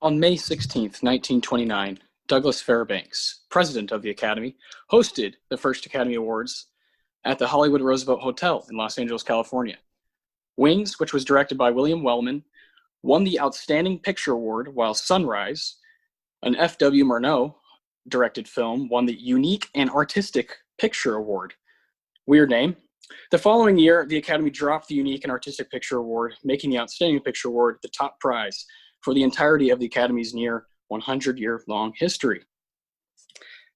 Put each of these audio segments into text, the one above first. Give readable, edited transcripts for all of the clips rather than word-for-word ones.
On May 16th, 1929, Douglas Fairbanks, president of the Academy, hosted the first Academy Awards at the Hollywood Roosevelt Hotel in Los Angeles, California. Wings, which was directed by William Wellman, won the Outstanding Picture Award, while Sunrise, an F.W. Murnau directed film, won the Unique and Artistic Picture Award. Weird name. The following year, the Academy dropped the Unique and Artistic Picture Award, making the Outstanding Picture Award the top prize for the entirety of the Academy's near 100-year-long history.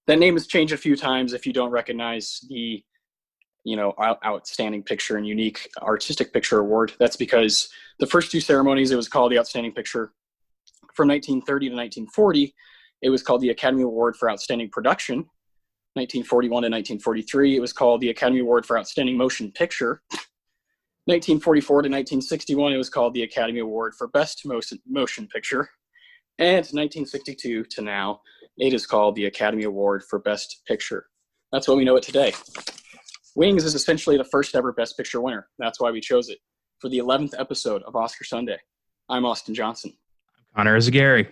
That name has changed a few times if you don't recognize the Outstanding Picture and Unique Artistic Picture Award. That's because the first two ceremonies, it was called the Outstanding Picture. From 1930 to 1940, it was called the Academy Award for Outstanding Production. 1941 to 1943, it was called the Academy Award for Outstanding Motion Picture. 1944 to 1961, it was called the Academy Award for Best Motion Picture. And 1962 to now, it is called the Academy Award for Best Picture. That's what we know it today. Wings is essentially the first ever Best Picture winner. That's why we chose it for the 11th episode of Oscar Sunday. I'm Austin Johnson. I'm Connor Eyzaguirre.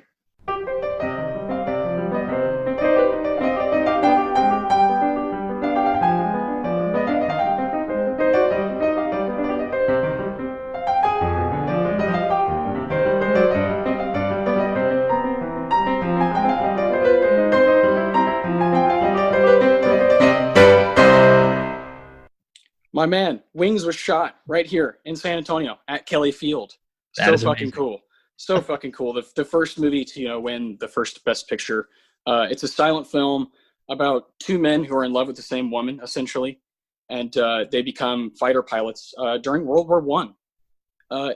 My man, Wings was shot right here in San Antonio at Kelly Field. That is fucking amazing. cool. So fucking cool. The first movie to win the first Best Picture. It's a silent film about two men who are in love with the same woman, essentially, and they become fighter pilots during World War One.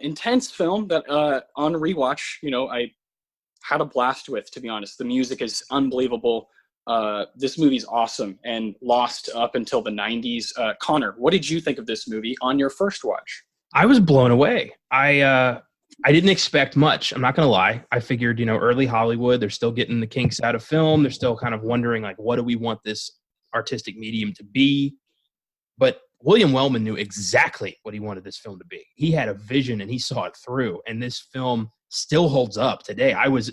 Intense film that on rewatch, I had a blast with. To be honest, the music is unbelievable. This movie's awesome and lost up until the 90s. Connor, what did you think of this movie on your first watch? I was blown away. I didn't expect much. I'm not going to lie. I figured, early Hollywood, they're still getting the kinks out of film. They're still kind of wondering, like, what do we want this artistic medium to be? But William Wellman knew exactly what he wanted this film to be. He had a vision and he saw it through. And this film still holds up today. I was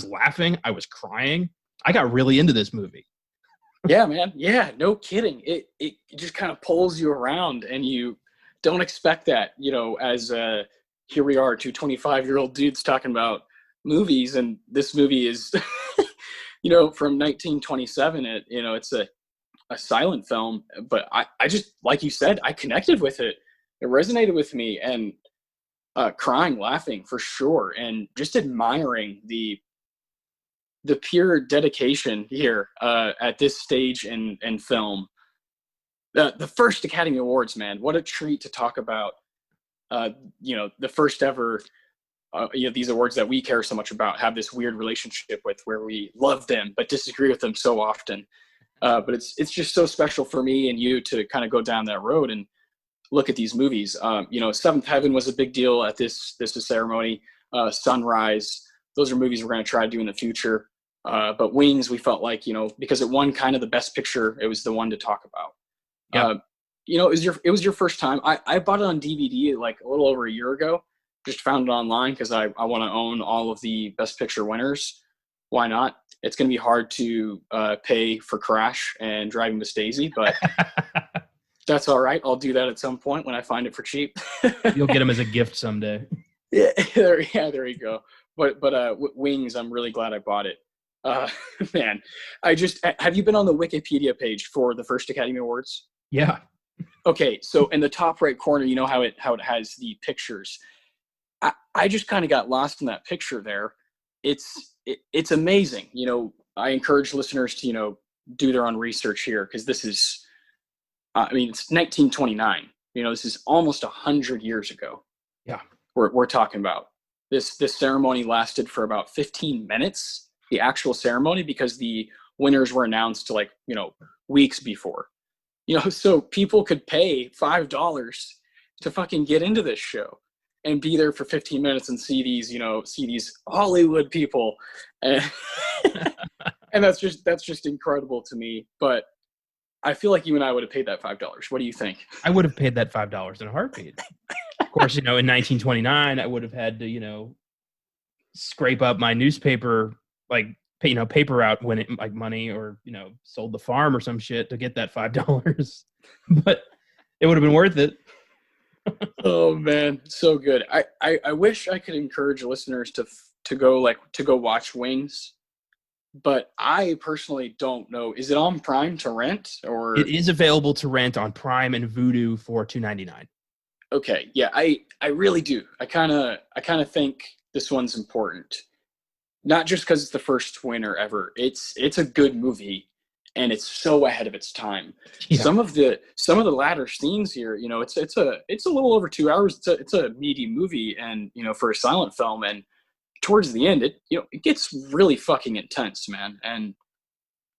laughing. I was crying. I got really into this movie. Yeah, man. Yeah, no kidding. It just kind of pulls you around, and you don't expect that, as here we are, two 25-year-old dudes talking about movies, and this movie is, from 1927. It's a silent film, but I just, like you said, I connected with it. It resonated with me, and crying, laughing for sure, and just admiring the pure dedication here at this stage in film. The first Academy Awards, man, what a treat to talk about. The first ever, these awards that we care so much about have this weird relationship with, where we love them but disagree with them so often. But it's just so special for me and you to kind of go down that road and look at these movies. Seventh Heaven was a big deal at this ceremony. Sunrise, those are movies we're going to try to do in the future. But Wings, we felt like, because it won kind of the Best Picture, it was the one to talk about. Yeah. It was your first time. I bought it on DVD like a little over a year ago. Just found it online because I want to own all of the Best Picture winners. Why not? It's going to be hard to pay for Crash and Driving Miss Daisy, but that's all right. I'll do that at some point when I find it for cheap. You'll get them as a gift someday. Yeah, there you go. But Wings, I'm really glad I bought it. Man, have you been on the Wikipedia page for the first Academy Awards? Yeah. Okay, so in the top right corner, you know how it has the pictures. I just kind of got lost in that picture there. It's amazing. I encourage listeners to do their own research here, because this is, it's 1929. This is almost 100 years ago. Yeah, we're talking about this ceremony lasted for about 15 minutes. The actual ceremony, because the winners were announced weeks before. So people could pay $5 to fucking get into this show and be there for 15 minutes and see these Hollywood people. And, and that's just incredible to me. But I feel like you and I would have paid that $5. What do you think? I would have paid that $5 in a heartbeat. Of course, in 1929, I would have had to, scrape up my newspaper, like, paper route when it like money, or sold the farm or some shit to get that $5. But it would have been worth it. Oh man, so good. I wish I could encourage listeners to go watch Wings, but I personally don't know. Is it on Prime to rent It or? is available to rent on Prime and Vudu for $2.99. Okay, yeah, I really do. I kind of think this one's important. Not just because it's the first winner ever. It's a good movie, and it's so ahead of its time. Yeah. Some of the latter scenes here, it's a little over 2 hours. It's a meaty movie, and for a silent film, and towards the end, it gets really fucking intense, man. And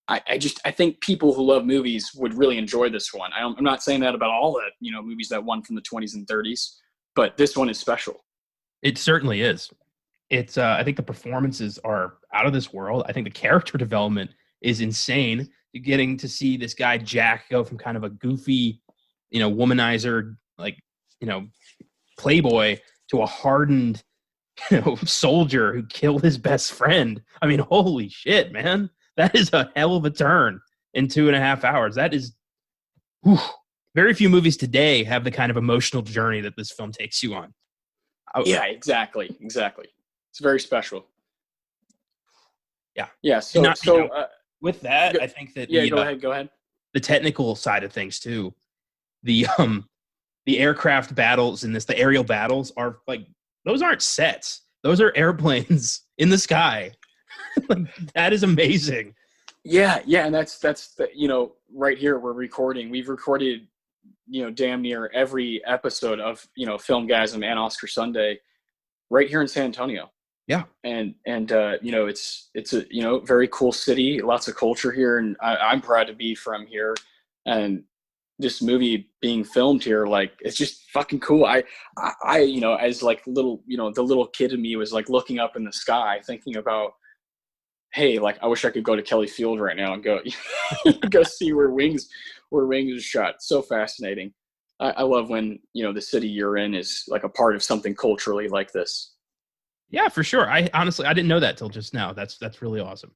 I think people who love movies would really enjoy this one. I'm not saying that about all the movies that won from the 20s and 30s, but this one is special. It certainly is. It's I think the performances are out of this world. I think the character development is insane. You're getting to see this guy Jack go from kind of a goofy, womanizer, like, playboy, to a hardened, soldier who killed his best friend. I mean, holy shit, man. That is a hell of a turn in 2.5 hours. That is, whew, very few movies today have the kind of emotional journey that this film takes you on. Yeah, exactly. It's very special. Yeah. Yeah. So, with that, I think that go ahead. The technical side of things too, the aircraft battles in this, the aerial battles are like, those aren't sets. Those are airplanes in the sky. Like, that is amazing. Yeah, and that's the, right here we're recording. We've recorded, damn near every episode of Filmgazm and Oscar Sunday right here in San Antonio. Yeah, and it's a very cool city, lots of culture here, and I'm proud to be from here. And this movie being filmed here, like, it's just fucking cool. I as like little, the little kid in me was like looking up in the sky, thinking about, hey, like, I wish I could go to Kelly Field right now and go go see where Wings is shot. It's so fascinating. I love when the city you're in is like a part of something culturally like this. Yeah, for sure. I honestly didn't know that till just now. That's really awesome.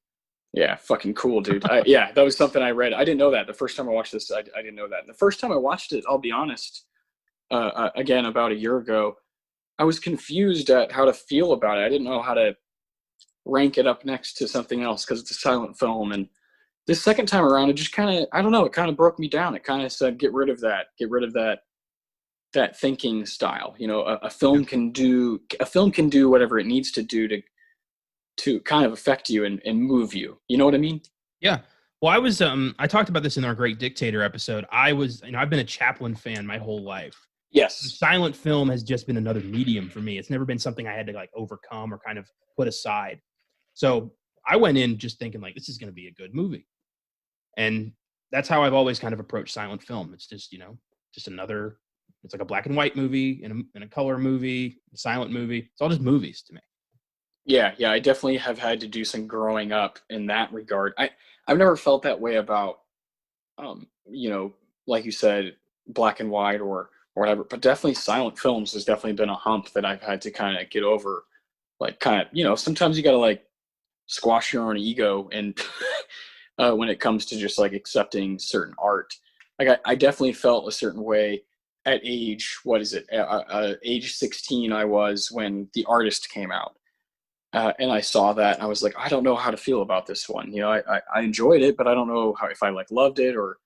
Yeah, fucking cool, dude. Yeah, that was something I read. I didn't know that the first time I watched this. I didn't know that. And the first time I watched it, I'll be honest, again about a year ago, I was confused at how to feel about it. I didn't know how to rank it up next to something else because it's a silent film. And this second time around, it just kind of, I don't know, it kind of broke me down. It kind of said, get rid of that thinking style. A film can do whatever it needs to do to kind of affect you and move you. You know what I mean? Yeah. Well, I talked about this in our Great Dictator episode. I've been a Chaplin fan my whole life. Yes. Silent film has just been another medium for me. It's never been something I had to like overcome or kind of put aside. So I went in just thinking like, this is going to be a good movie. And that's how I've always kind of approached silent film. It's just, it's like a black and white movie and a color movie, a silent movie. It's all just movies to me. Yeah. I definitely have had to do some growing up in that regard. I've never felt that way about, like you said, black and white or whatever, but definitely silent films has definitely been a hump that I've had to kind of get over. Like, kind of, sometimes you got to like squash your own ego and when it comes to just like accepting certain art. Like, I definitely felt a certain way at age, age 16 I was when The Artist came out. And I saw that and I was like, I don't know how to feel about this one. I enjoyed it, but I don't know if I like loved it, or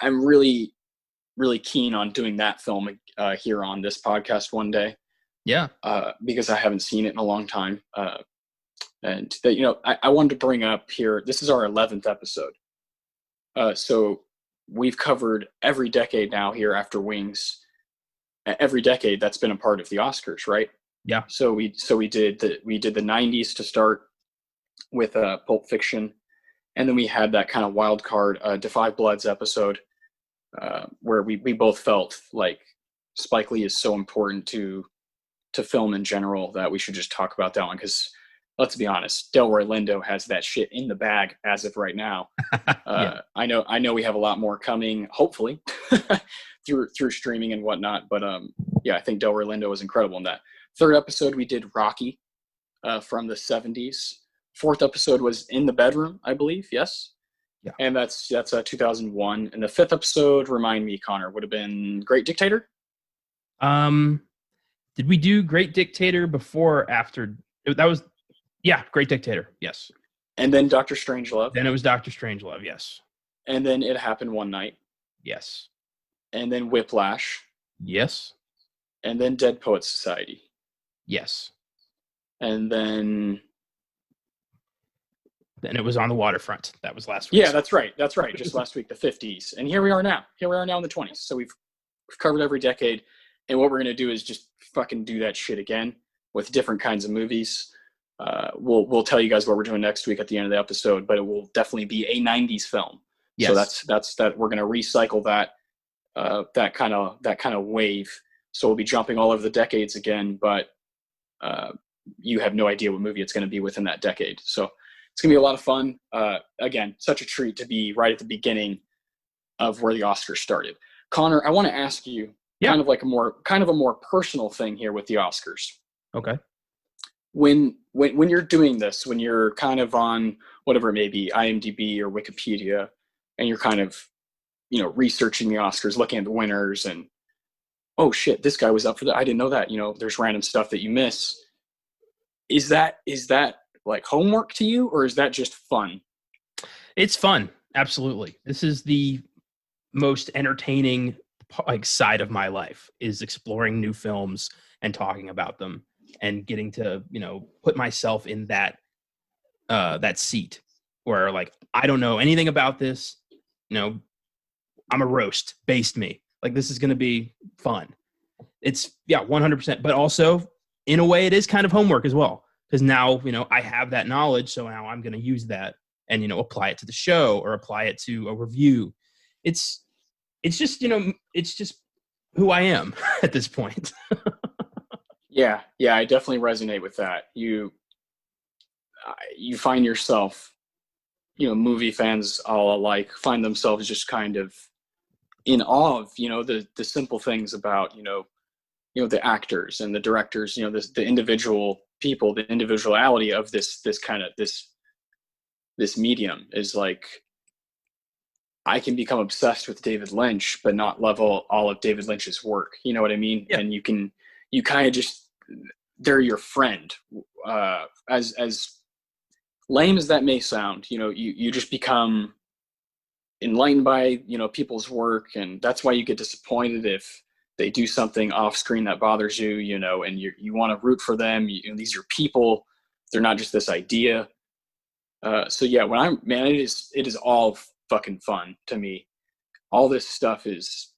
I'm really, really keen on doing that film here on this podcast one day. Yeah. Because I haven't seen it in a long time. And that, I wanted to bring up here, this is our 11th episode. So we've covered every decade now here after Wings, every decade that's been a part of the Oscars, right? Yeah. So we did the 90s to start with Pulp Fiction, and then we had that kind of wild card Da 5 Bloods episode where we both felt like Spike Lee is so important to film in general that we should just talk about that one, because let's be honest, Delroy Lindo has that shit in the bag as of right now. Yeah. I know we have a lot more coming, hopefully, through streaming and whatnot. But yeah, I think Delroy Lindo was incredible in that. Third episode, we did Rocky. from the 70s. Fourth episode was In the Bedroom, I believe. Yes. Yeah. And that's 2001. And the fifth episode, remind me, Connor, would have been Great Dictator. Did we do Great Dictator before or after? That was, yeah, Great Dictator. Yes. And then Doctor Strangelove. Then it was Doctor Strangelove. Yes. And then It Happened One Night. Yes. And then Whiplash. Yes. And then Dead Poets Society. Yes. And then it was On the Waterfront. That was last week. Yeah, that's right. That's right. Just last week, the 50s. And here we are now. Here we are now in the 20s. So we've covered every decade. And what we're going to do is just fucking do that shit again with different kinds of movies. We'll tell you guys what we're doing next week at the end of the episode, but it will definitely be a 90s film. Yes. So that's we're going to recycle that kind of wave. So we'll be jumping all over the decades again, but you have no idea what movie it's going to be within that decade. So it's going to be a lot of fun. Again, such a treat to be right at the beginning of where the Oscars started. Connor, I want to ask you kind of a more personal thing here with the Oscars. Okay. When you're doing this, when you're kind of on whatever it may be, IMDb or Wikipedia, and you're kind of, researching the Oscars, looking at the winners and, oh shit, this guy was up for that. I didn't know that. There's random stuff that you miss. Is that like homework to you, or is that just fun? It's fun. Absolutely. This is the most entertaining side of my life, is exploring new films and talking about them and getting to, put myself in that seat where I don't know anything about this. I'm a roast, baste me. This is going to be fun. It's 100%, but also in a way it is kind of homework as well. Because now, I have that knowledge, so now I'm going to use that and, apply it to the show or apply it to a review. It's just, it's just who I am at this point. Yeah, I definitely resonate with that. You find yourself, movie fans all alike find themselves just kind of in awe of, the simple things about, the actors and the directors, the individual people, the individuality of this medium is I can become obsessed with David Lynch, but not love all of David Lynch's work. You know what I mean? Yeah. And you kind of just, they're your friend. As lame as that may sound, you just become enlightened by, people's work. And that's why you get disappointed if they do something off screen that bothers you, and you want to root for them. These are people. They're not just this idea. So yeah, it is all fucking fun to me. All this stuff is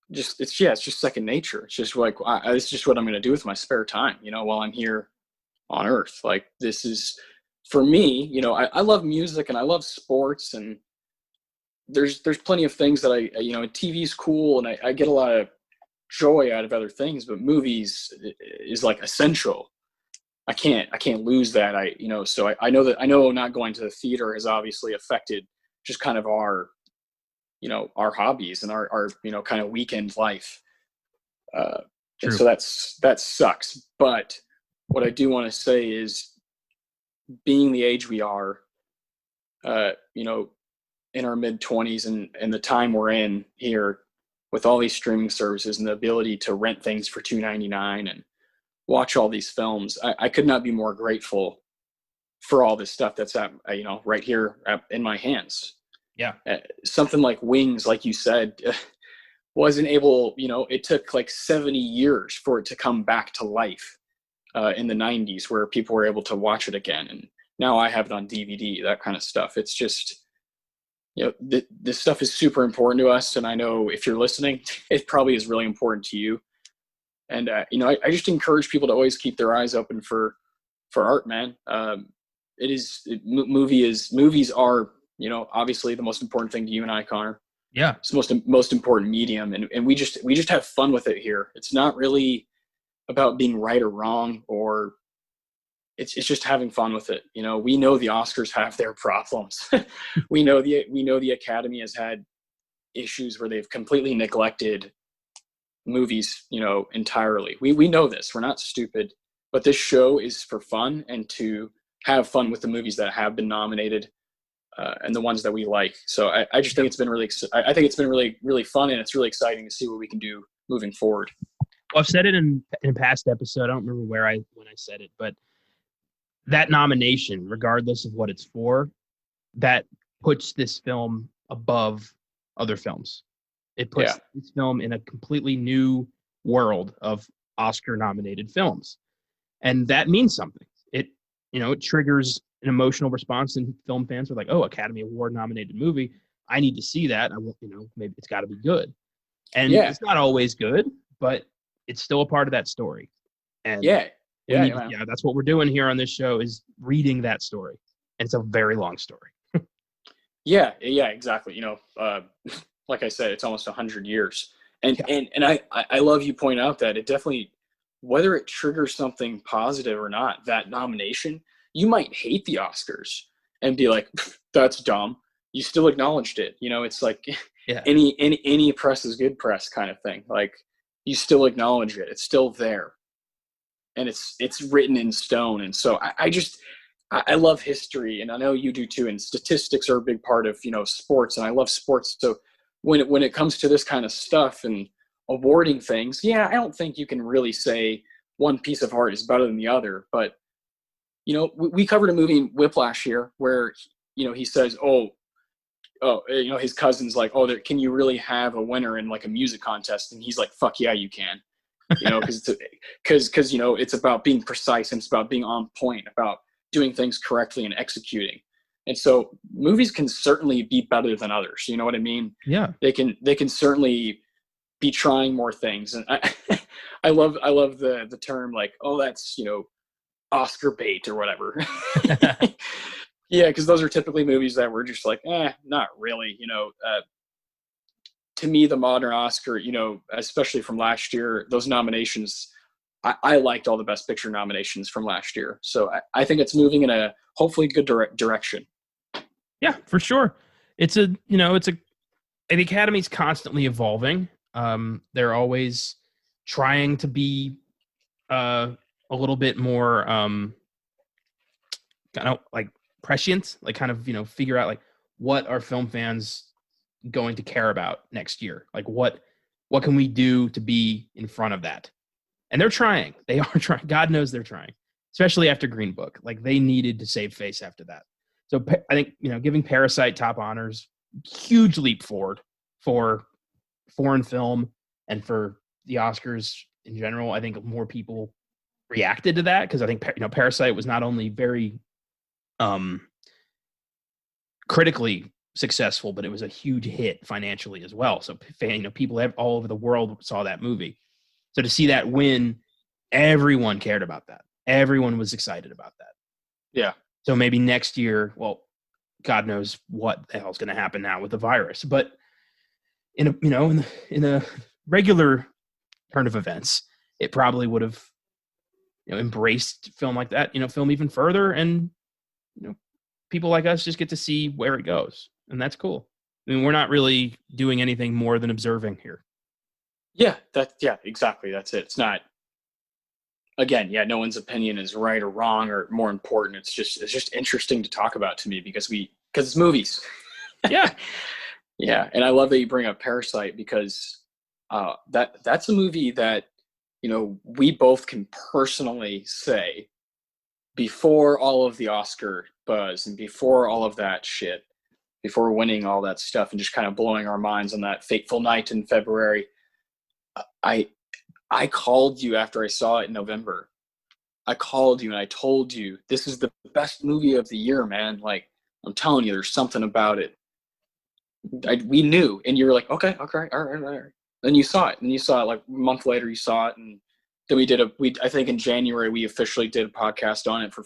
it's just second nature. It's just it's just what I'm going to do with my spare time, while I'm here on Earth. This is, for me, I love music and I love sports, and there's plenty of things that TV's cool and I get a lot of joy out of other things, but movies is essential. I can't lose that. So I know not going to the theater has obviously affected just kind of our hobbies and our kind of weekend life. And so that sucks. But what I do want to say is, being the age we are, in our mid-20s and the time we're in here with all these streaming services and the ability to rent things for $2.99 and watch all these films, I could not be more grateful for all this stuff that's right here in my hands. Yeah. Something like Wings, like you said, wasn't able, it took 70 years for it to come back to life in the 90s, where people were able to watch it again. And now I have it on DVD, that kind of stuff. It's just, this stuff is super important to us. And I know if you're listening, it probably is really important to you. And, I just encourage people to always keep their eyes open for art, man. Movies are, obviously the most important thing to you and I, Connor. Yeah. It's the most important medium. And we just have fun with it here. It's not really about being right or wrong, or it's just having fun with it. We know the Oscars have their problems. we know the Academy has had issues where they've completely neglected movies, entirely. We know this. We're not stupid. but this show is for fun and to have fun with the movies that have been nominated and the ones that we like. So I just think it's been I think it's been really, really fun, and it's really exciting to see what we can do moving forward. Well, I've said it in a past episode. I don't remember when I said it, but that nomination, regardless of what it's for, that puts this film above other films. It puts this film in a completely new world of Oscar-nominated films, and that means something. It triggers an emotional response in film fans who are like, "Oh, Academy Award-nominated movie! I need to see that. Maybe it's got to be good." And it's not always good, but it's still a part of that story. And that's what we're doing here on this show, is reading that story. And it's a very long story. Yeah, exactly. Like I said, it's almost 100 years. And I love you point out that it definitely, whether it triggers something positive or not, that nomination, you might hate the Oscars and be like, that's dumb. You still acknowledged it. It's like any press is good press kind of thing. Like, you still acknowledge it. It's still there. And it's written in stone. And so I love history, and I know you do too. And statistics are a big part of, sports, and I love sports. So when it comes to this kind of stuff and awarding things, I don't think you can really say one piece of art is better than the other. But, we covered a movie, Whiplash, here, where, he says, his cousin's like, can you really have a winner in like a music contest? And he's like, fuck yeah, you can. Because it's about being precise, and it's about being on point, about doing things correctly and executing. And so movies can certainly be better than others. You know what I mean? Yeah. They can certainly be trying more things. And I love the term like, that's, Oscar bait or whatever. Yeah, because those are typically movies that we're just like, not really. To me, the modern Oscar, especially from last year, those nominations, I liked all the Best Picture nominations from last year. So I think it's moving in a hopefully good direction. Yeah, for sure. The Academy's constantly evolving. They're always trying to be a little bit more kind of like prescient, like kind of, figure out like what are film fans going to care about next year? Like what can we do to be in front of that? And they're trying. They are trying. God knows they're trying, especially after Green Book. Like, they needed to save face after that. So I think, giving Parasite top honors, huge leap forward for foreign film and for the Oscars in general. I think more people reacted to that because I think, Parasite was not only very critically successful, but it was a huge hit financially as well. So, people all over the world saw that movie. So to see that win, everyone cared about that. Everyone was excited about that. Yeah. So maybe next year, well, God knows what the hell's going to happen now with the virus. But in a regular turn of events, it probably would have embraced film like that. Film even further, and people like us just get to see where it goes, and that's cool. I mean, we're not really doing anything more than observing here. Yeah, exactly. That's it. It's not, again, no one's opinion is right or wrong or more important. It's just interesting to talk about to me because it's movies. Yeah. Yeah. And I love that you bring up Parasite because that's a movie that, we both can personally say before all of the Oscar buzz and before all of that shit, before winning all that stuff and just kind of blowing our minds on that fateful night in February, I called you after I saw it in November. I called you and I told you, this is the best movie of the year, man. Like, I'm telling you, there's something about it. We knew, and you were like, okay, all right. Then you saw it, like a month later. You saw it, and then I think in January we officially did a podcast on it for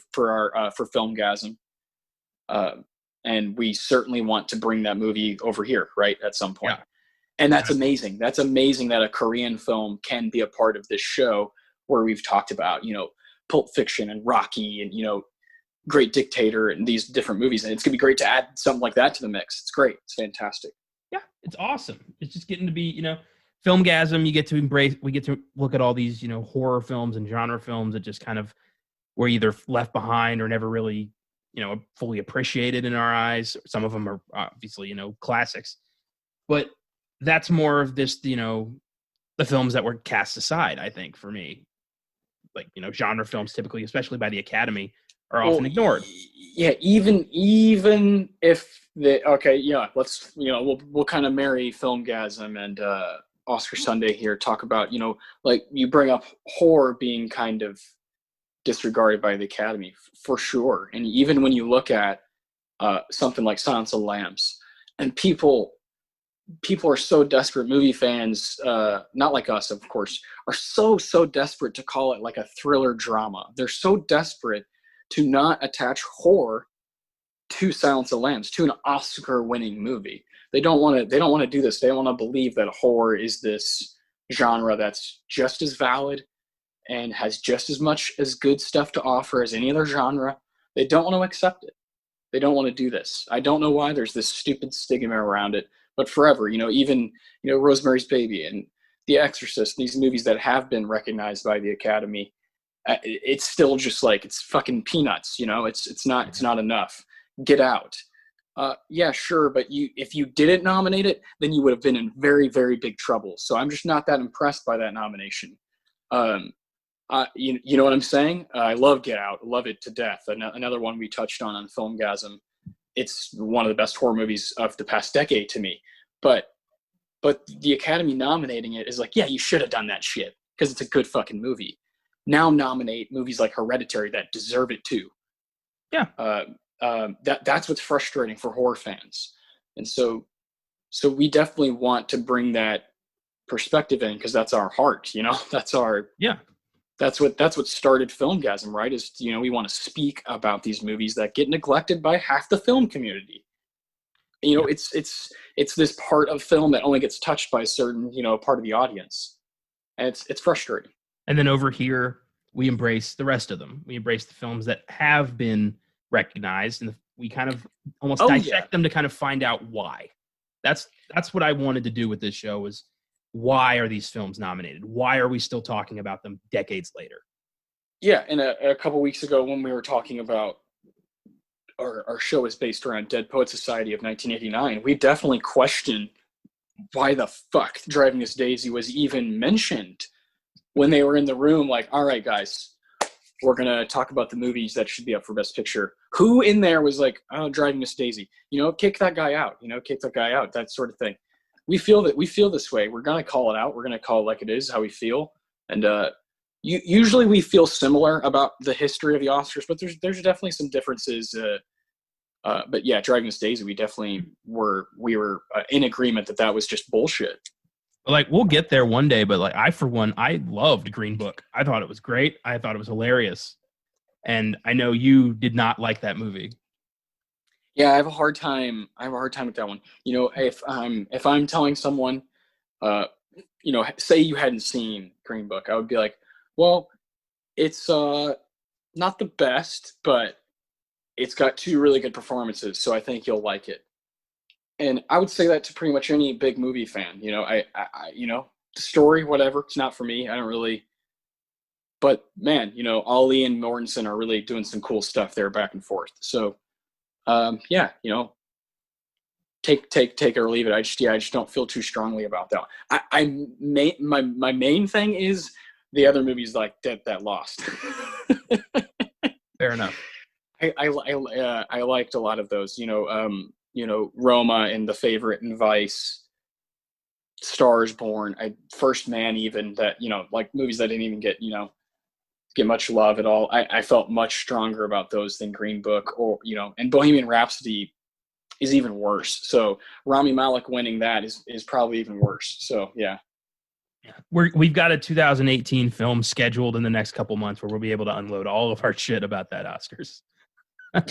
Filmgazm, and we certainly want to bring that movie over here, right, at some point. Yeah. And that's amazing. That's amazing that a Korean film can be a part of this show where we've talked about, Pulp Fiction and Rocky and, Great Dictator and these different movies. And it's going to be great to add something like that to the mix. It's great. It's fantastic. Yeah, it's awesome. It's just getting to be, Filmgazm, you get to embrace. We get to look at all these, horror films and genre films that just kind of were either left behind or never really, fully appreciated in our eyes. Some of them are obviously, classics, but that's more of this, the films that were cast aside. I think for me, like genre films, typically, especially by the Academy, are often ignored. Yeah, even if let's we'll kind of marry Filmgazm and Oscar Sunday here. Talk about like you bring up horror being kind of disregarded by the Academy for sure, and even when you look at something like Silence of the Lambs, and people are so desperate, movie fans, not like us, of course, are so desperate to call it like a thriller drama. They're so desperate to not attach horror to Silence of the Lambs, to an Oscar-winning movie. They don't want to do this. They don't want to believe that horror is this genre that's just as valid and has just as much as good stuff to offer as any other genre. They don't want to accept it. They don't want to do this. I don't know why. There's this stupid stigma around it. But forever, even Rosemary's Baby and The Exorcist, these movies that have been recognized by the Academy, it's still just like it's fucking peanuts. It's not enough. Get Out. Yeah, sure, but if you didn't nominate it, then you would have been in very, very big trouble. So I'm just not that impressed by that nomination. You know what I'm saying? I love Get Out. Love it to death. Another one we touched on Filmgazm. It's one of the best horror movies of the past decade to me. But the Academy nominating it is like, yeah, you should have done that shit because it's a good fucking movie. Now nominate movies like Hereditary that deserve it too. Yeah. That's what's frustrating for horror fans. And so we definitely want to bring that perspective in because that's our heart, that's our, yeah. That's what started Filmgazm, right? Is we want to speak about these movies that get neglected by half the film community. It's this part of film that only gets touched by a certain part of the audience, and it's frustrating. And then over here, we embrace the rest of them. We embrace the films that have been recognized, and we kind of almost dissect them to kind of find out why. That's what I wanted to do with this show was, why are these films nominated? Why are we still talking about them decades later? Yeah, and a couple weeks ago when we were talking about our show is based around Dead Poets Society of 1989, we definitely questioned why the fuck Driving Miss Daisy was even mentioned when they were in the room like, all right, guys, we're going to talk about the movies that should be up for Best Picture. Who in there was like, oh, Driving Miss Daisy, kick that guy out, that sort of thing. We feel this way. We're going to call it out. We're going to call it like it is, how we feel. And usually we feel similar about the history of the Oscars, but there's definitely some differences. But yeah, Driving Miss Daisy, we definitely were in agreement that was just bullshit. Like, we'll get there one day, but like, for one, I loved Green Book. I thought it was great. I thought it was hilarious. And I know you did not like that movie. Yeah, I have a hard time with that one. If I'm telling someone, say you hadn't seen Green Book, I would be like, well, it's not the best, but it's got two really good performances, so I think you'll like it. And I would say that to pretty much any big movie fan. I the story, whatever, it's not for me. I don't really. But man, Ali and Mortensen are really doing some cool stuff there, back and forth. So. Yeah, take it or leave it. I just don't feel too strongly about that. My main thing is the other movies like that lost. Fair enough. I liked a lot of those. Roma and The Favorite and Vice, Stars Born, First Man, even that like movies that didn't even get get much love at all. I felt much stronger about those than Green Book, or and Bohemian Rhapsody is even worse. So Rami Malek winning that is probably even worse. So yeah. We've got a 2018 film scheduled in the next couple months where we'll be able to unload all of our shit about that Oscars.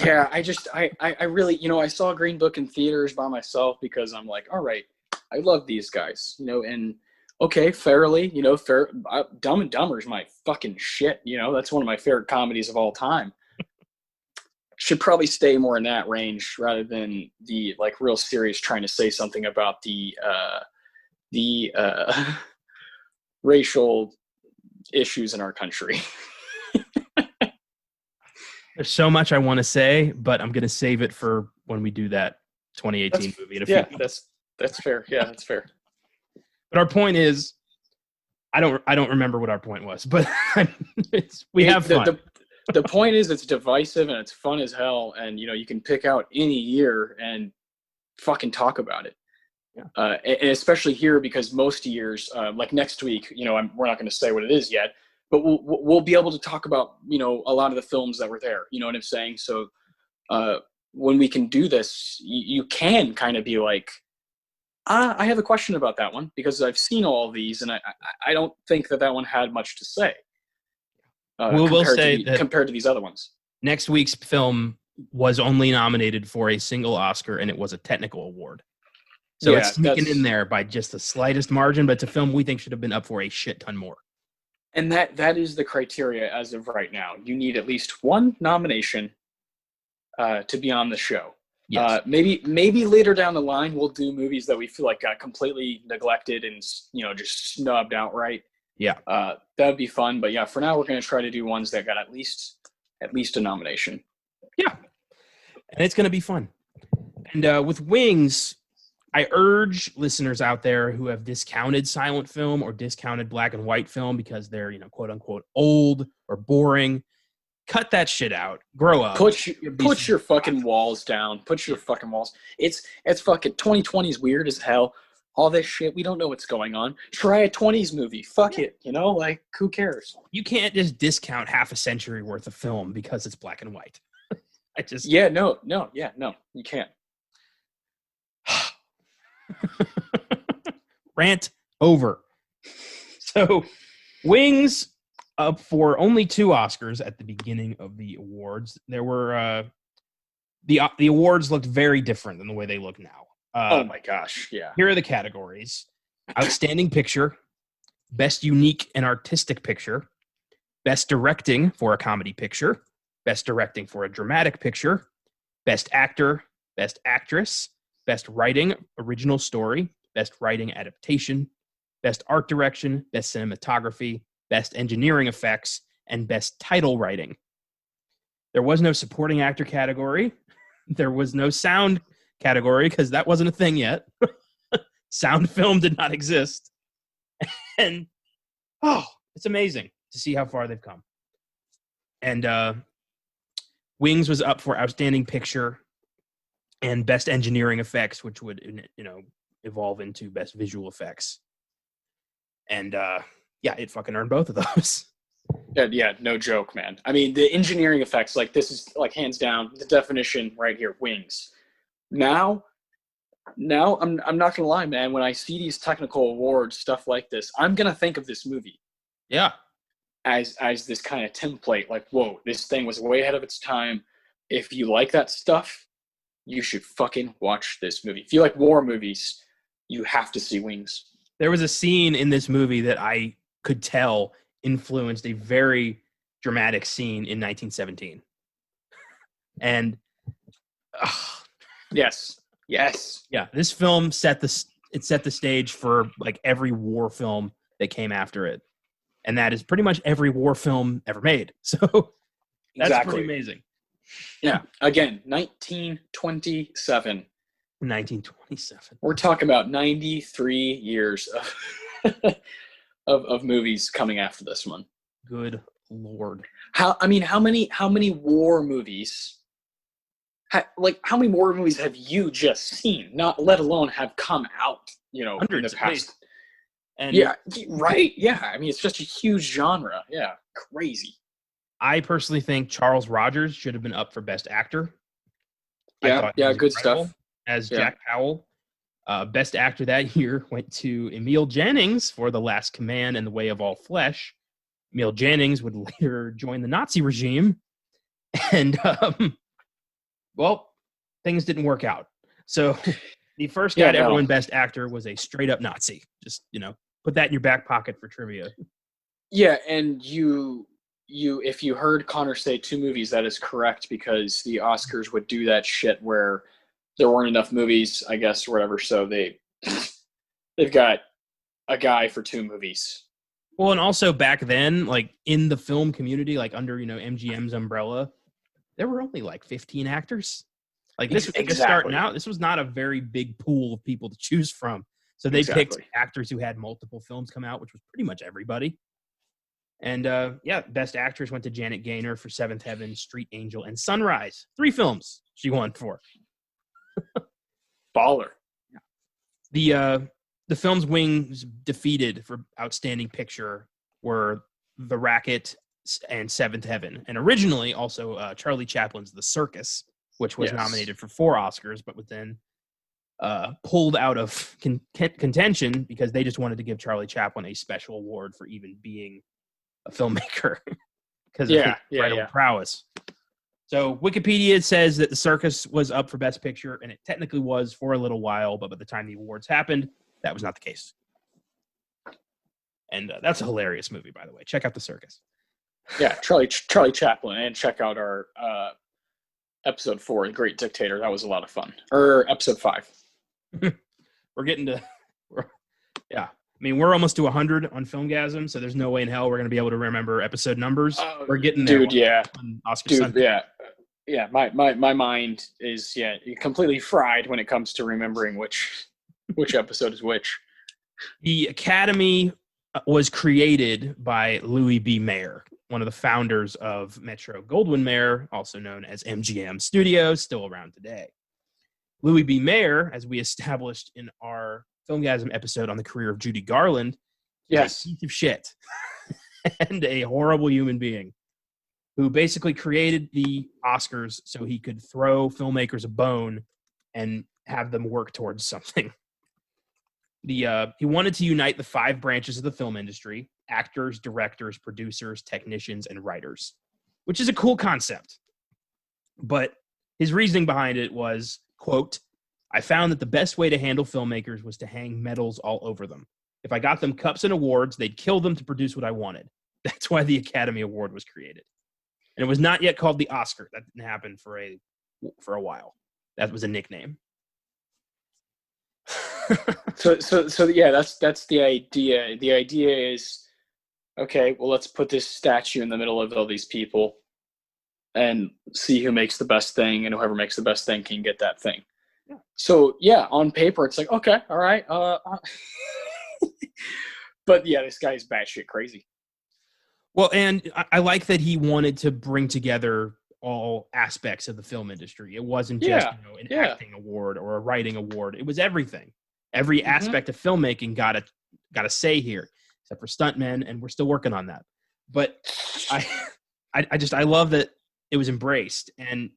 Yeah, I really, I saw Green Book in theaters by myself because I'm like, all right, I love these guys, and okay, fairly, Dumb and Dumber is my fucking shit. That's one of my favorite comedies of all time. Should probably stay more in that range rather than the like real serious trying to say something about the the racial issues in our country. There's so much I want to say, but I'm going to save it for when we do that 2018 movie in a few months. That's fair. Yeah, that's fair. But our point is, I don't remember what our point was, but we have fun. The point is, it's divisive and it's fun as hell, and you can pick out any year and fucking talk about it. Yeah. And especially here, because most years, like next week, we're not going to say what it is yet, but we'll be able to talk about a lot of the films that were there. You know what I'm saying? So when we can do this, you can kind of be like, I have a question about that one because I've seen all of these, and I don't think that one had much to say. We'll say that compared to these other ones. Next week's film was only nominated for a single Oscar, and it was a technical award. So it's sneaking in there by just the slightest margin, but it's a film we think should have been up for a shit ton more. And that is the criteria as of right now. You need at least one nomination to be on the show. Yes. Maybe later down the line we'll do movies that we feel like got completely neglected and just snubbed outright. Yeah. That would be fun. But yeah, for now we're going to try to do ones that got at least a nomination. Yeah. And it's going to be fun. And with Wings, I urge listeners out there who have discounted silent film or discounted black and white film because they're, quote unquote, old or boring. Cut that shit out. Grow up. Put your fucking walls down. Put your fucking walls. It's fucking 2020 is weird as hell. All this shit, we don't know what's going on. Try a 20s movie. Fuck it. Like, who cares? You can't just discount half a century worth of film because it's black and white. No, you can't. Rant over. So, Wings up for only 2 Oscars at the beginning of the awards. There were the awards looked very different than the way they look now. Oh my gosh, yeah. Here are the categories: Outstanding Picture, Best Unique and Artistic Picture, Best Directing for a Comedy Picture, Best Directing for a Dramatic Picture, Best Actor, Best Actress, Best Writing, Original Story, Best Writing Adaptation, Best Art Direction, Best Cinematography, Best Engineering Effects, and Best Title Writing. There was no Supporting Actor category. There was no Sound category because that wasn't a thing yet. Sound film did not exist. And, it's amazing to see how far they've come. And Wings was up for Outstanding Picture and Best Engineering Effects, which would, evolve into Best Visual Effects. And, it fucking earned both of those. Yeah, no joke, man. I mean, the engineering effects, like, this is, like, hands down, the definition right here, Wings. Now, I'm not gonna lie, man. When I see these technical awards, stuff like this, I'm gonna think of this movie. Yeah. As this kind of template, like, whoa, this thing was way ahead of its time. If you like that stuff, you should fucking watch this movie. If you like war movies, you have to see Wings. There was a scene in this movie that I could tell influenced a very dramatic scene in 1917. And yes. Yeah, this film set the stage for like every war film that came after it. And that is pretty much every war film ever made. So that's exactly. Pretty amazing. Yeah. Again, 1927. 1927. We're talking about 93 years of movies coming after this one. Good Lord. How many war movies? How many war movies have you just seen? Not let alone have come out. Hundreds in the past. And yeah, right. Yeah, I mean, it's just a huge genre. Yeah, crazy. I personally think Charles Rogers should have been up for Best Actor. Yeah, good stuff. As Jack Powell. Best Actor that year went to Emil Jannings for The Last Command and The Way of All Flesh. Emil Jannings would later join the Nazi regime. And, things didn't work out. So the first guy to ever win Best Actor was a straight-up Nazi. Just, put that in your back pocket for trivia. Yeah, and if you heard Connor say 2 movies, that is correct, because the Oscars would do that shit where there weren't enough movies, I guess, or whatever. So they've got a guy for 2 movies. Well, and also back then, like in the film community, like under, MGM's umbrella, there were only like 15 actors. Like this was just starting Exactly. out. This was not a very big pool of people to choose from. So they picked Exactly. actors who had multiple films come out, which was pretty much everybody. And Best Actress went to Janet Gaynor for Seventh Heaven, Street Angel, and Sunrise. 3 films she won for. Baller. The film's wings defeated for Outstanding Picture were The Racket and Seventh Heaven. And originally also Charlie Chaplin's The Circus, which was nominated for 4 Oscars, but was then pulled out of contention because they just wanted to give Charlie Chaplin a special award for even being a filmmaker because of his incredible prowess. So Wikipedia says that The Circus was up for Best Picture, and it technically was for a little while, but by the time the awards happened, that was not the case. And that's a hilarious movie, by the way. Check out The Circus. Yeah, Charlie Chaplin, and check out our episode 4, The Great Dictator. That was a lot of fun. Or episode 5. We're getting to, yeah. I mean, we're almost to 100 on Filmgazm, so there's no way in hell we're going to be able to remember episode numbers. We're getting there. Dude, on Oscar Sunday. Yeah. My mind is completely fried when it comes to remembering which episode is which. The Academy was created by Louis B. Mayer, one of the founders of Metro-Goldwyn-Mayer, also known as MGM Studios, still around today. Louis B. Mayer, as we established in our Filmgazm episode on the career of Judy Garland, is a piece of shit and a horrible human being who basically created the Oscars so he could throw filmmakers a bone and have them work towards something. He wanted to unite the 5 branches of the film industry: actors, directors, producers, technicians, and writers, which is a cool concept. But his reasoning behind it was, quote, "I found that the best way to handle filmmakers was to hang medals all over them. If I got them cups and awards, they'd kill them to produce what I wanted. That's why the Academy Award was created." And it was not yet called the Oscar. That didn't happen for a while. That was a nickname. So yeah, that's the idea. The idea is, okay, well, let's put this statue in the middle of all these people and see who makes the best thing, and whoever makes the best thing can get that thing. Yeah. So yeah, on paper it's like, okay, all right, but yeah, this guy's batshit crazy. Well, and I like that he wanted to bring together all aspects of the film industry. It wasn't just an acting award or a writing award. It was everything. Every aspect of filmmaking got a say here, except for stuntmen, and we're still working on that. But I love that it was embraced. And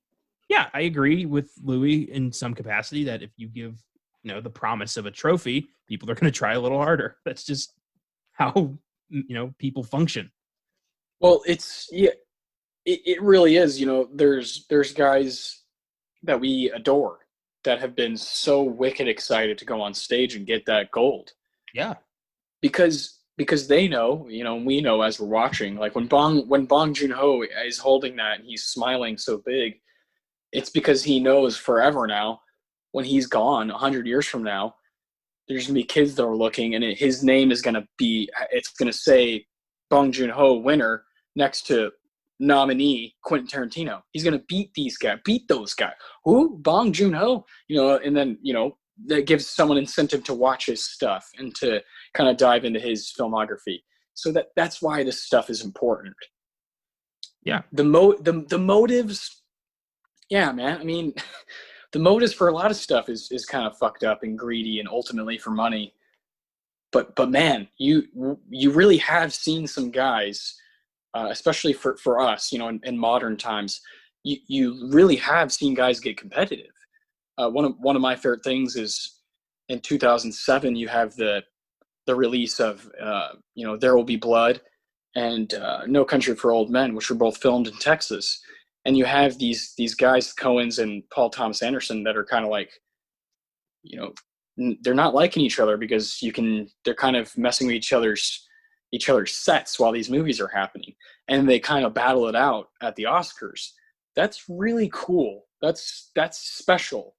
yeah, I agree with Louis in some capacity that if you give the promise of a trophy, people are going to try a little harder. That's just how people function. Well, it really is. There's guys that we adore that have been so wicked excited to go on stage and get that gold. Yeah. Because they know, we know as we're watching, like when Bong Joon-ho is holding that and he's smiling so big, it's because he knows forever now, when he's gone 100 years from now, there's going to be kids that are looking, and his name is going to say Bong Joon-ho winner next to nominee Quentin Tarantino. He's going to beat those guys. Who? Bong Joon-ho? And then, that gives someone incentive to watch his stuff and to kind of dive into his filmography. So that's why this stuff is important. Yeah. The motives, yeah, man. I mean, the motives for a lot of stuff is kind of fucked up and greedy and ultimately for money. But man, you really have seen some guys, especially for us, in modern times, you really have seen guys get competitive. One of my favorite things is in 2007, you have the release of There Will Be Blood and No Country for Old Men, which were both filmed in Texas. And you have these guys, Coens and Paul Thomas Anderson, that are kind of like, they're not liking each other because they're kind of messing with each other's sets while these movies are happening, and they kind of battle it out at the Oscars. That's really cool. That's special.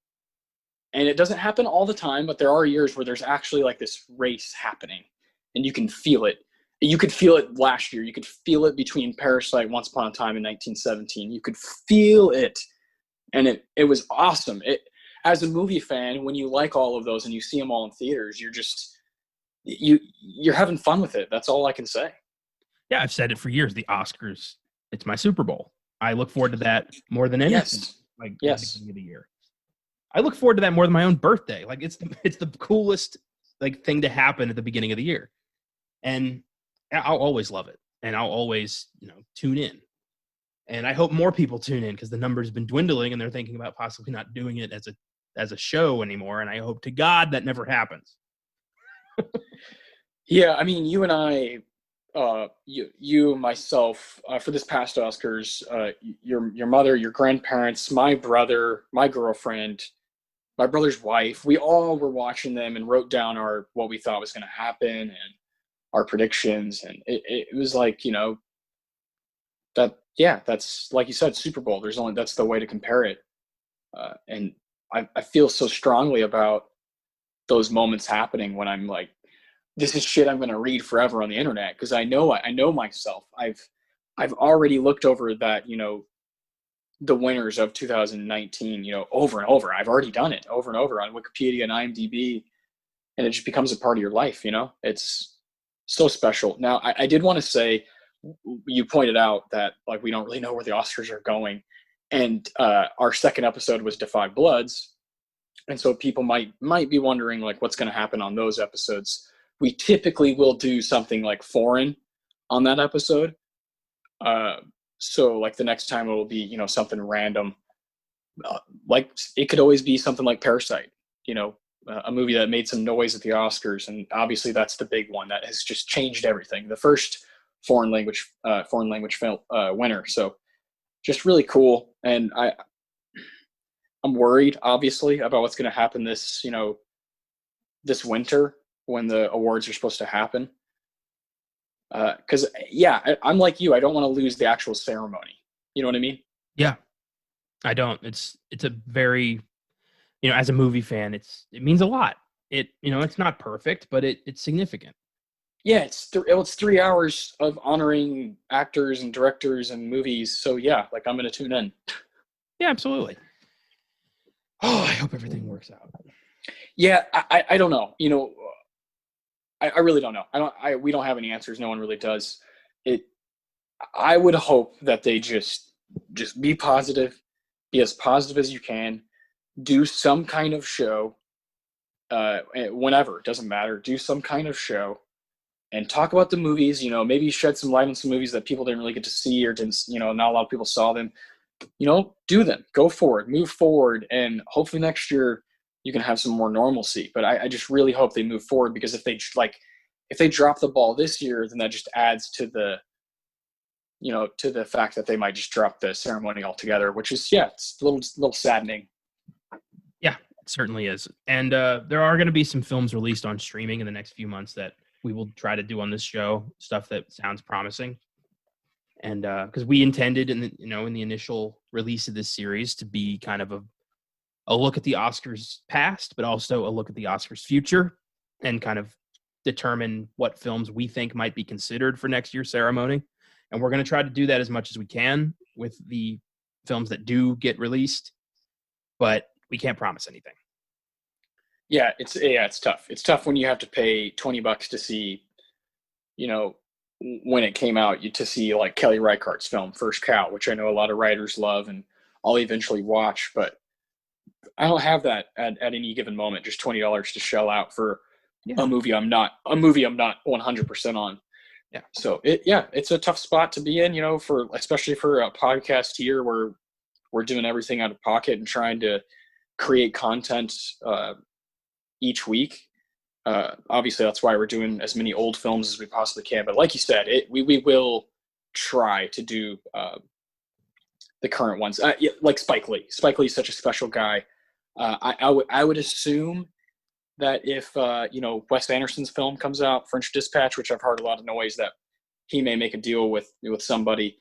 And it doesn't happen all the time, but there are years where there's actually like this race happening. and you can feel it. You could feel it last year. You could feel it between Parasite, Once Upon a Time in 1917. You could feel it, and it was awesome. As a movie fan, when you like all of those and you see them all in theaters, you're having fun with it. That's all I can say. Yeah, I've said it for years. The Oscars, it's my Super Bowl. I look forward to that more than anything. Yes. Like Yes. the beginning of the year. I look forward to that more than my own birthday. Like it's the coolest like thing to happen at the beginning of the year. And I'll always love it. And I'll always, tune in. And I hope more people tune in because the number's been dwindling and they're thinking about possibly not doing it as a show anymore. And I hope to God that never happens. Yeah, I mean, you and I, you, myself, for this past Oscars, your mother, your grandparents, my brother, my girlfriend, my brother's wife, we all were watching them and wrote down what we thought was going to happen and our predictions. And it was like, that's like you said, Super Bowl. That's the way to compare it. And I feel so strongly about those moments happening when I'm like, this is shit I'm going to read forever on the internet because I know myself. I've already looked over that, the winners of 2019, over and over. I've already done it over and over on Wikipedia and IMDb, and it just becomes a part of your life. It's so special. Now, I did want to say, you pointed out that like we don't really know where the Oscars are going, and our second episode was Defy Bloods, and so people might be wondering like what's going to happen on those episodes. We typically will do something like foreign on that episode. So like the next time it will be, something random. Like it could always be something like Parasite, a movie that made some noise at the Oscars. And obviously that's the big one that has just changed everything. The first foreign language film winner. So just really cool. And I'm worried obviously about what's going to happen this winter when the awards are supposed to happen. Because I'm like you. I don't want to lose the actual ceremony. You know what I mean? Yeah, I don't. It's a very, as a movie fan, it means a lot. It's not perfect, but it's significant. Yeah, it's 3 hours of honoring actors and directors and movies. So yeah, like I'm gonna tune in. Yeah, absolutely. Oh, I hope everything works out. Yeah, I don't know. I really don't know. We don't have any answers. No one really does. I would hope that they just be positive, be as positive as you can, do some kind of show, whenever, it doesn't matter, do some kind of show and talk about the movies, maybe shed some light on some movies that people didn't really get to see or didn't, not a lot of people saw them, do them, go forward, move forward. And hopefully next year you can have some more normalcy. But I just really hope they move forward because if they drop the ball this year, then that just adds to the fact that they might just drop the ceremony altogether, which is, it's a little saddening. Yeah, it certainly is. And there are going to be some films released on streaming in the next few months that we will try to do on this show, stuff that sounds promising. And because we intended in the initial release of this series to be kind of a look at the Oscars past, but also a look at the Oscars future and kind of determine what films we think might be considered for next year's ceremony. And we're going to try to do that as much as we can with the films that do get released, but we can't promise anything. Yeah, it's tough. It's tough when you have to pay $20 to see, when it came out, to see like Kelly Reichardt's film First Cow, which I know a lot of writers love and I'll eventually watch, but I don't have that at any given moment. Just $20 to shell out for a movie I'm not 100% on. Yeah. So it's a tough spot to be in, especially for a podcast here where we're doing everything out of pocket and trying to create content each week. Obviously that's why we're doing as many old films as we possibly can. But like you said, we will try to do the current ones. Like Spike Lee. Spike Lee's such a special guy. I would assume that if Wes Anderson's film comes out, French Dispatch, which I've heard a lot of noise that he may make a deal with somebody,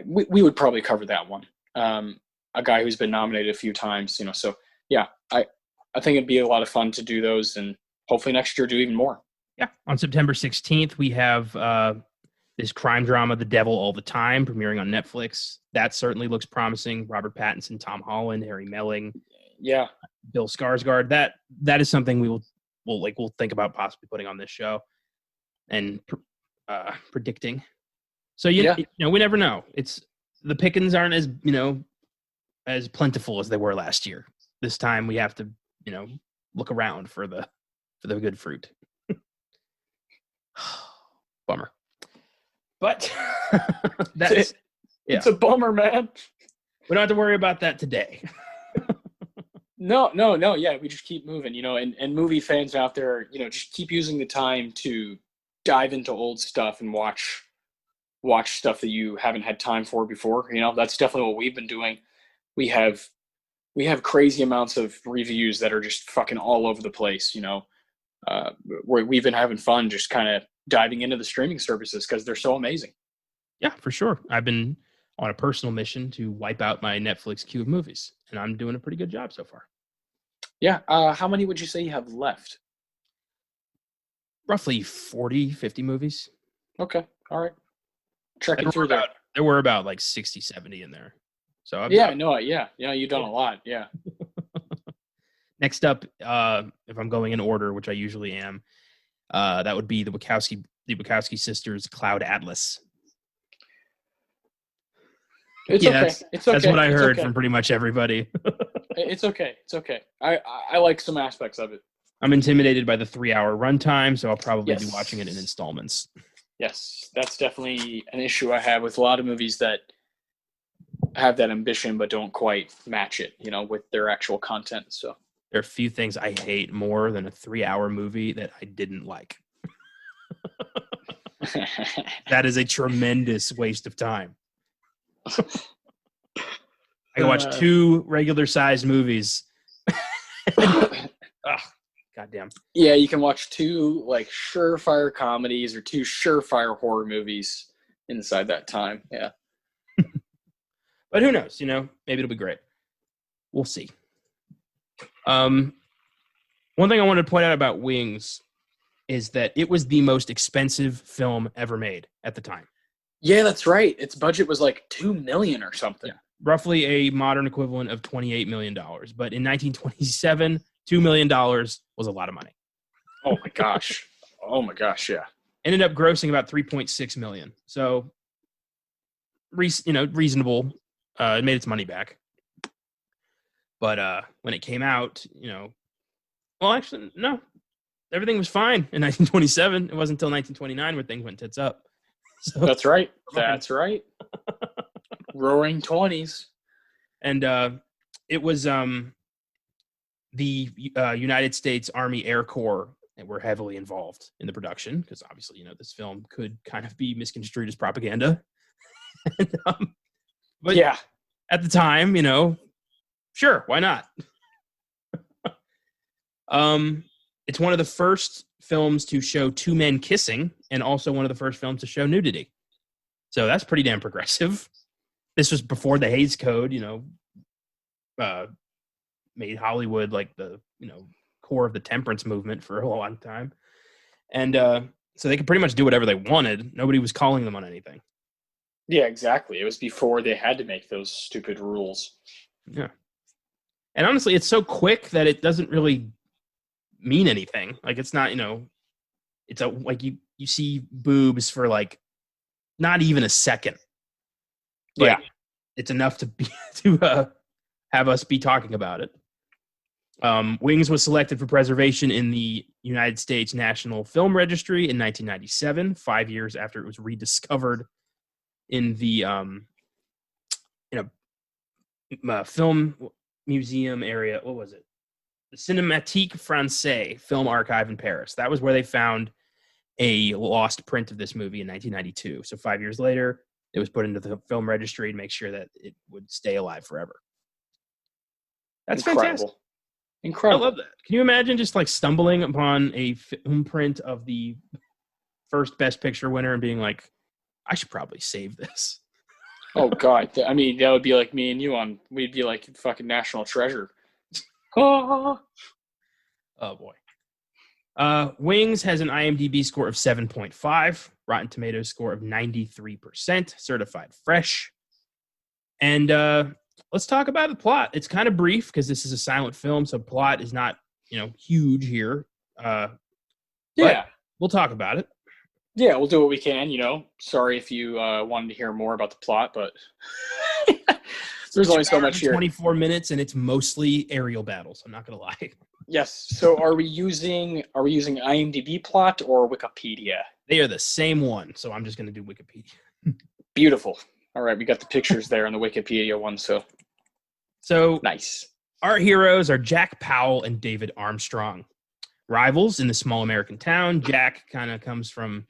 we would probably cover that one. A guy who's been nominated a few times, so yeah, I think it'd be a lot of fun to do those, and hopefully next year do even more. Yeah. On September 16th, we have this crime drama, The Devil All the Time, premiering on Netflix. That certainly looks promising. Robert Pattinson, Tom Holland, Harry Melling, Yeah. Bill Skarsgård. That is something we'll think about possibly putting on this show and predicting. So Yeah. we never know. It's the pickings aren't as plentiful as they were last year. This time we have to look around for the good fruit. Bummer. But it's a bummer, man. We don't have to worry about that today. No. Yeah, we just keep moving, and movie fans out there, just keep using the time to dive into old stuff and watch stuff that you haven't had time for before. That's definitely what we've been doing. We have crazy amounts of reviews that are just fucking all over the place. We've been having fun just kind of diving into the streaming services because they're so amazing. Yeah, for sure. I've been on a personal mission to wipe out my Netflix queue of movies, and I'm doing a pretty good job so far. Yeah. How many would you say you have left? Roughly 40, 50 movies. Okay. All right. Checking through there. There were about like 60, 70 in there. So you've done a lot. Yeah. Next up, if I'm going in order, which I usually am, that would be the Wachowski sisters' Cloud Atlas. It's okay. It's okay. That's what I heard from pretty much everybody. It's okay. It's okay. I like some aspects of it. I'm intimidated by the 3-hour runtime, so I'll probably be watching it in installments. Yes, that's definitely an issue I have with a lot of movies that have that ambition but don't quite match it, with their actual content. So there are a few things I hate more than a 3-hour movie that I didn't like. That is a tremendous waste of time. I can watch 2 regular-sized movies. Goddamn. Yeah, you can watch 2 like surefire comedies or 2 surefire horror movies inside that time. Yeah. But who knows? Maybe it'll be great. We'll see. One thing I wanted to point out about Wings is that it was the most expensive film ever made at the time. Yeah, that's right. Its budget was like $2 million or something. Yeah. Roughly a modern equivalent of $28 million. But in 1927, $2 million was a lot of money. Oh my gosh. Yeah. Ended up grossing about $3.6 million. So, reasonable. It made its money back. But when it came out, well, actually, no. Everything was fine in 1927. It wasn't until 1929 where things went tits up. So, That's right. Roaring 20s. And it was the United States Army Air Corps that were heavily involved in the production because obviously, this film could kind of be misconstrued as propaganda. But yeah, at the time, sure, why not? It's one of the first films to show 2 men kissing and also one of the first films to show nudity. So that's pretty damn progressive. This was before the Hays Code, made Hollywood like the, core of the temperance movement for a long time. And so they could pretty much do whatever they wanted. Nobody was calling them on anything. Yeah, exactly. It was before they had to make those stupid rules. Yeah. And honestly, it's so quick that it doesn't really mean anything. Like it's not, it's like you see boobs for like not even a second. But yeah. It's enough to have us be talking about it. Wings was selected for preservation in the United States National Film Registry in 1997, 5 years after it was rediscovered in the film museum area. What was it? The Cinématique Française Film Archive in Paris. That was where they found a lost print of this movie in 1992. So 5 years later, it was put into the film registry to make sure that it would stay alive forever. That's fantastic. Incredible. I love that. Can you imagine just like stumbling upon a film print of the first Best Picture winner and being like, I should probably save this. Oh, God. I mean, that would be like me and you we'd be like fucking national treasure. Oh boy. Wings has an IMDb score of 7.5, Rotten Tomatoes score of 93%, certified fresh. And let's talk about the plot. It's kind of brief because this is a silent film, so plot is not, huge here. But we'll talk about it. Yeah, we'll do what we can, Sorry if you wanted to hear more about the plot, but there's only so much here. 24 minutes, and it's mostly aerial battles. I'm not going to lie. Yes. So are we using IMDb plot or Wikipedia? They are the same one, so I'm just going to do Wikipedia. Beautiful. All right, we got the pictures there on the Wikipedia one, so nice. Our heroes are Jack Powell and David Armstrong. Rivals in the small American town. Jack kind of comes from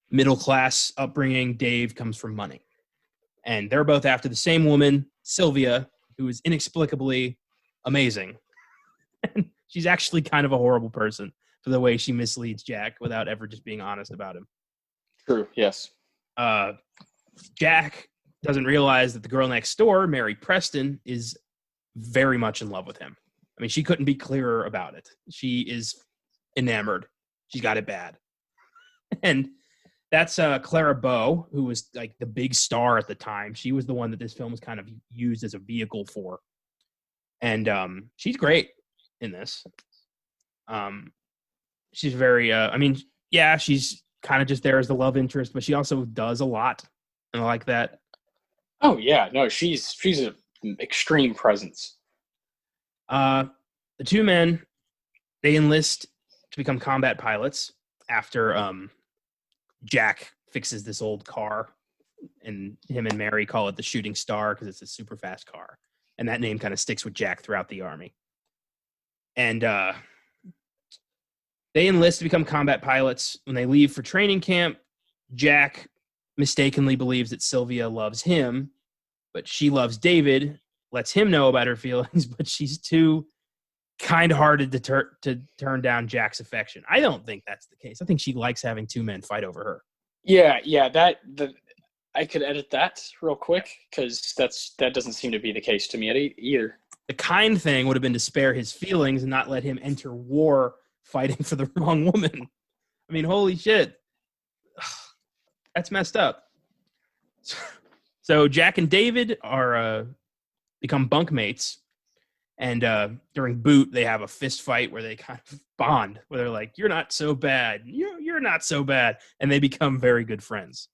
middle-class upbringing. Dave comes from money. And they're both after the same woman, Sylvia, who is inexplicably amazing. She's actually kind of a horrible person for the way she misleads Jack without ever just being honest about him. True, yes. Jack doesn't realize that the girl next door, Mary Preston, is very much in love with him. I mean, she couldn't be clearer about it. She is enamored. She's got it bad. And that's Clara Bow, who was like the big star at the time. She was the one that this film was kind of used as a vehicle for. And she's great in this. She's very, she's kind of just there as the love interest, but she also does a lot. And I like that. Oh, yeah. No, she's an extreme presence. The two men, they enlist to become combat pilots after Jack fixes this old car, and him and Mary call it the Shooting Star because it's a super fast car. And that name kind of sticks with Jack throughout the Army. And they enlist to become combat pilots. When they leave for training camp, Jack mistakenly believes that Sylvia loves him, but she loves David, lets him know about her feelings, but she's too kind-hearted to turn down Jack's affection. I don't think that's the case. I think she likes having two men fight over her. Yeah, I could edit that real quick because that doesn't seem to be the case to me either. The kind thing would have been to spare his feelings and not let him enter war fighting for the wrong woman. I mean, holy shit. That's messed up. So Jack and David are become bunkmates, and during boot they have a fist fight where they kind of bond, where they're like, "You're not so bad. You're not so bad," and they become very good friends.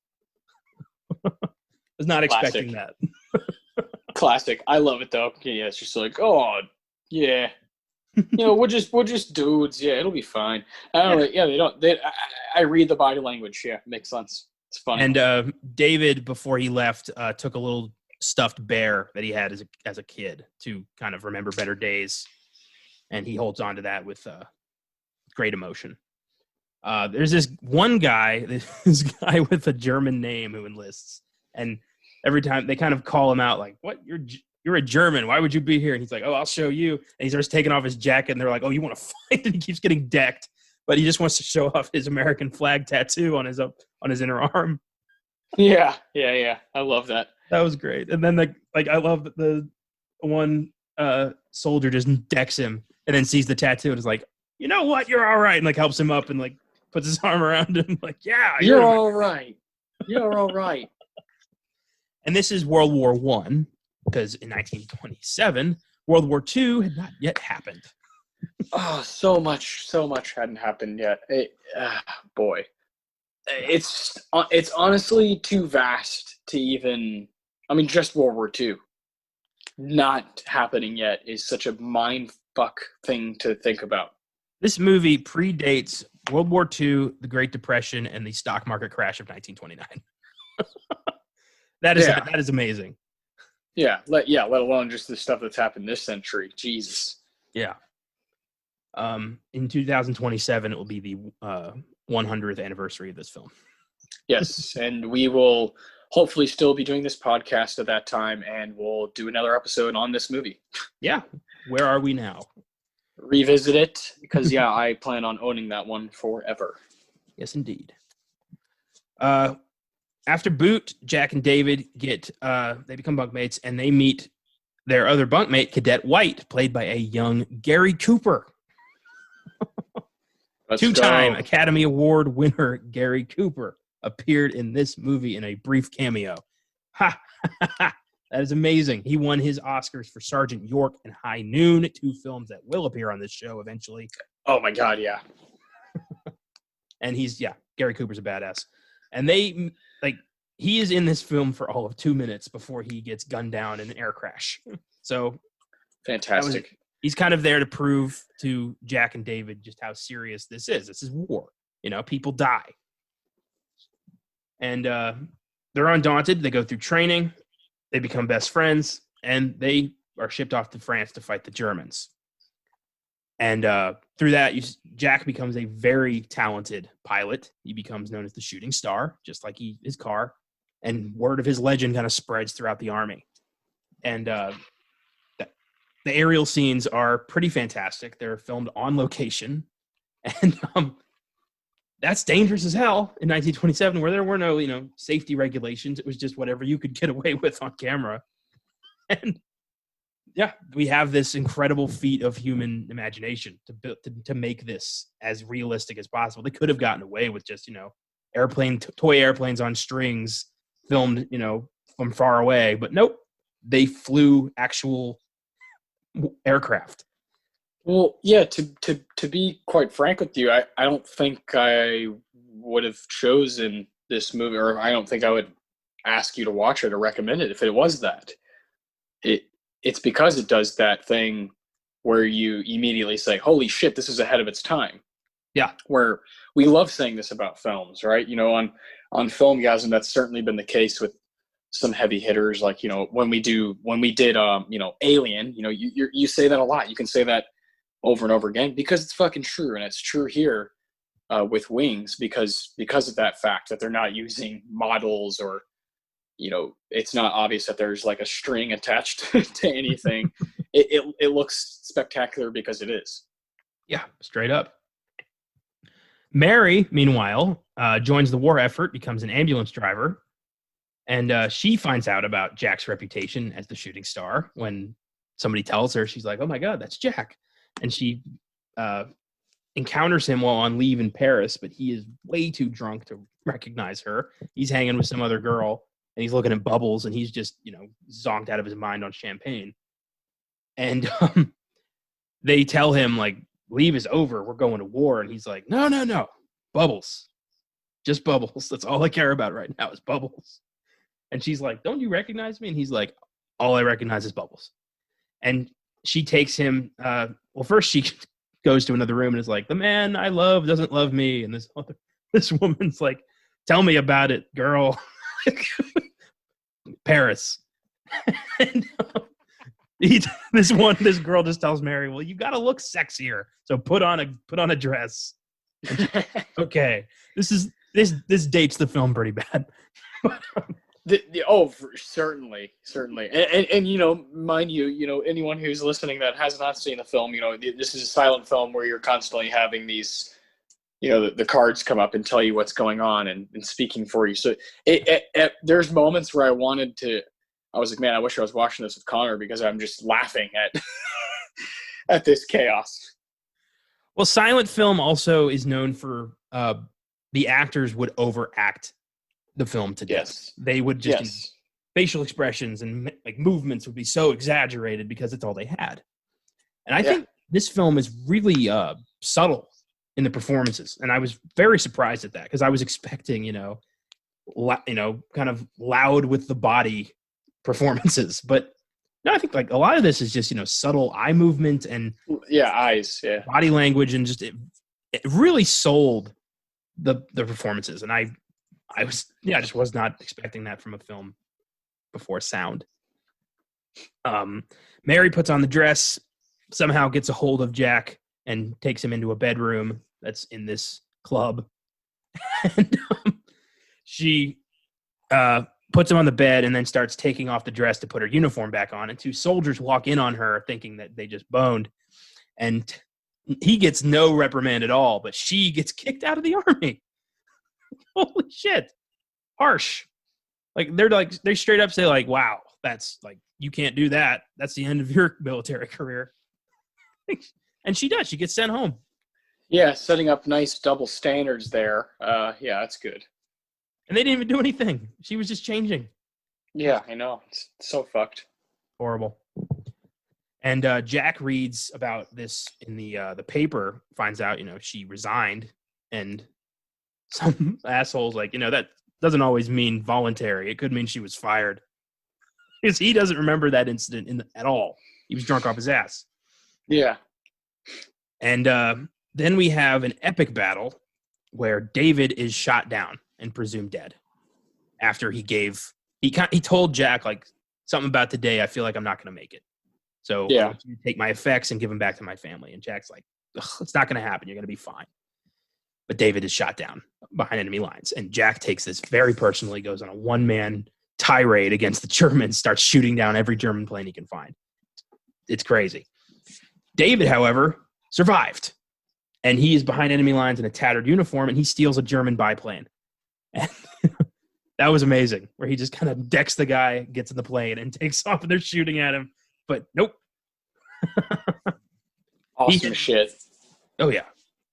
Was not expecting that. Classic. I love it though. Yeah, it's just like, oh yeah, we're just dudes. Yeah, it'll be fine. I don't know. Yeah, I read the body language. Yeah, makes sense. It's funny. And David, before he left, took a little stuffed bear that he had as a kid to kind of remember better days, and he holds on to that with great emotion. There's this one guy, this guy with a German name who enlists, and every time they kind of call him out, like, "What? You're a German. Why would you be here?" And he's like, "Oh, I'll show you." And he starts taking off his jacket, and they're like, "Oh, you want to fight?" And he keeps getting decked, but he just wants to show off his American flag tattoo on his inner arm. Yeah. I love that. That was great. And then I love that the one soldier just decks him and then sees the tattoo and is like, "You know what? You're all right," and like helps him up and like puts his arm around him, like, "Yeah, you're all right. You're all right." And this is World War I, because in 1927, World War II had not yet happened. Oh, so much hadn't happened yet. Boy, it's honestly too vast to even. I mean, just World War II not happening yet is such a mind fuck thing to think about. This movie predates World War II, the Great Depression, and the stock market crash of 1929. That is amazing. Yeah, let alone just the stuff that's happened this century. Jesus. Yeah. In 2027, it will be the 100th anniversary of this film. Yes, and we will hopefully still be doing this podcast at that time, and we'll do another episode on this movie. Yeah. Where are we now? Revisit it, because, I plan on owning that one forever. Yes, indeed. After boot, Jack and David they become bunkmates, and they meet their other bunkmate, Cadet White, played by a young Gary Cooper. Let's Two-time go. Academy Award winner Gary Cooper appeared in this movie in a brief cameo. Ha! That is amazing. He won his Oscars for Sergeant York and High Noon, 2 films that will appear on this show eventually. Oh my God, yeah. And Gary Cooper's a badass. And he is in this film for all of 2 minutes before he gets gunned down in an air crash. So fantastic. He's kind of there to prove to Jack and David just how serious this is. This is war. People die. And they're undaunted. They go through training. They become best friends. And they are shipped off to France to fight the Germans. And through that, Jack becomes a very talented pilot. He becomes known as the Shooting Star, just like his car. And word of his legend kind of spreads throughout the Army. And the aerial scenes are pretty fantastic. They're filmed on location. And that's dangerous as hell in 1927, where there were no, safety regulations. It was just whatever you could get away with on camera. And yeah, we have this incredible feat of human imagination to make this as realistic as possible. They could have gotten away with just, toy airplanes on strings filmed, from far away. But nope, they flew actual aircraft. Well, yeah, to be quite frank with you, I don't think I would have chosen this movie, or I don't think I would ask you to watch it or recommend it if it was that. It's because it does that thing where you immediately say, holy shit, this is ahead of its time. Yeah. Where we love saying this about films, right? On Filmgazm, that's certainly been the case with some heavy hitters, like, when we did Alien, you say that a lot. You can say that over and over again because it's fucking true. And it's true here with Wings because of that fact that they're not using models or, it's not obvious that there's like a string attached to anything. It looks spectacular because it is. Yeah, straight up. Mary, meanwhile, joins the war effort, becomes an ambulance driver. And she finds out about Jack's reputation as the Shooting Star when somebody tells her. She's like, oh, my God, that's Jack. And she encounters him while on leave in Paris, but he is way too drunk to recognize her. He's hanging with some other girl, and he's looking at Bubbles, and he's just, zonked out of his mind on champagne. And they tell him, like, leave is over. We're going to war. And he's like, no, Bubbles. Just Bubbles. That's all I care about right now is Bubbles. And she's like, don't you recognize me? And he's like, all I recognize is Bubbles. And she takes him, first she goes to another room and is like, the man I love doesn't love me. And this woman's like, tell me about it, girl. Paris. And this girl just tells Mary, well, you got to look sexier. So put on a dress. Okay. This dates the film pretty bad. Certainly. And mind you, anyone who's listening that has not seen the film, this is a silent film where you're constantly having these, the cards come up and tell you what's going on and speaking for you. So there's moments where I was like, man, I wish I was watching this with Connor because I'm just laughing at at this chaos. Well, silent film also is known for the actors would overact the film to death. Yes. They would just facial expressions and like movements would be so exaggerated because it's all they had. And I think this film is really subtle in the performances, and I was very surprised at that because I was expecting, kind of loud with the body performances, but no, I think like a lot of this is just subtle eye movement and eyes, body language, and just it really sold the performances, and I just was not expecting that from a film before sound. Mary puts on the dress, somehow gets a hold of Jack and takes him into a bedroom that's in this club. And she puts him on the bed and then starts taking off the dress to put her uniform back on. And 2 soldiers walk in on her thinking that they just boned. And he gets no reprimand at all, but she gets kicked out of the army. Holy shit. Harsh. Like they straight up say like, wow, that's like, you can't do that. That's the end of your military career. And she does. She gets sent home. Yeah, setting up nice double standards there. Yeah, that's good. And they didn't even do anything. She was just changing. Yeah, I know. It's so fucked. Horrible. And Jack reads about this in the paper, finds out, she resigned, and some asshole's like, that doesn't always mean voluntary. It could mean she was fired. Because he doesn't remember that incident at all. He was drunk off his ass. Yeah. And then we have an epic battle where David is shot down and presumed dead after he told Jack, like, something about today, I feel like I'm not going to make it. So I want you to take my effects and give them back to my family. And Jack's like, it's not going to happen. You're going to be fine. But David is shot down behind enemy lines. And Jack takes this very personally, goes on a one-man tirade against the Germans, starts shooting down every German plane he can find. It's crazy. David, however, survived. And he is behind enemy lines in a tattered uniform, and he steals a German biplane. And that was amazing, where he just kind of decks the guy, gets in the plane, and takes off, and they're shooting at him. But nope. Awesome shit. Oh, yeah.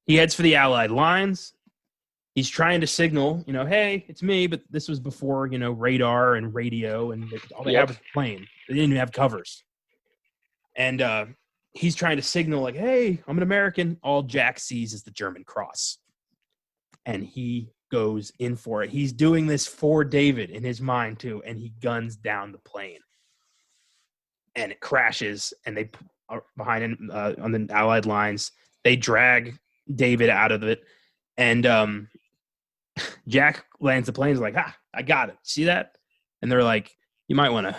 He heads for the Allied lines. He's trying to signal, hey, it's me, but this was before, radar and radio, and all they have was a plane. They didn't even have covers. And he's trying to signal, like, hey, I'm an American. All Jack sees is the German cross. And he goes in for it. He's doing this for David in his mind, too, and he guns down the plane. And it crashes, and they are behind on the Allied lines. They drag David out of it, and Jack lands the plane. He's like, I got it. See that? And they're like, you might want to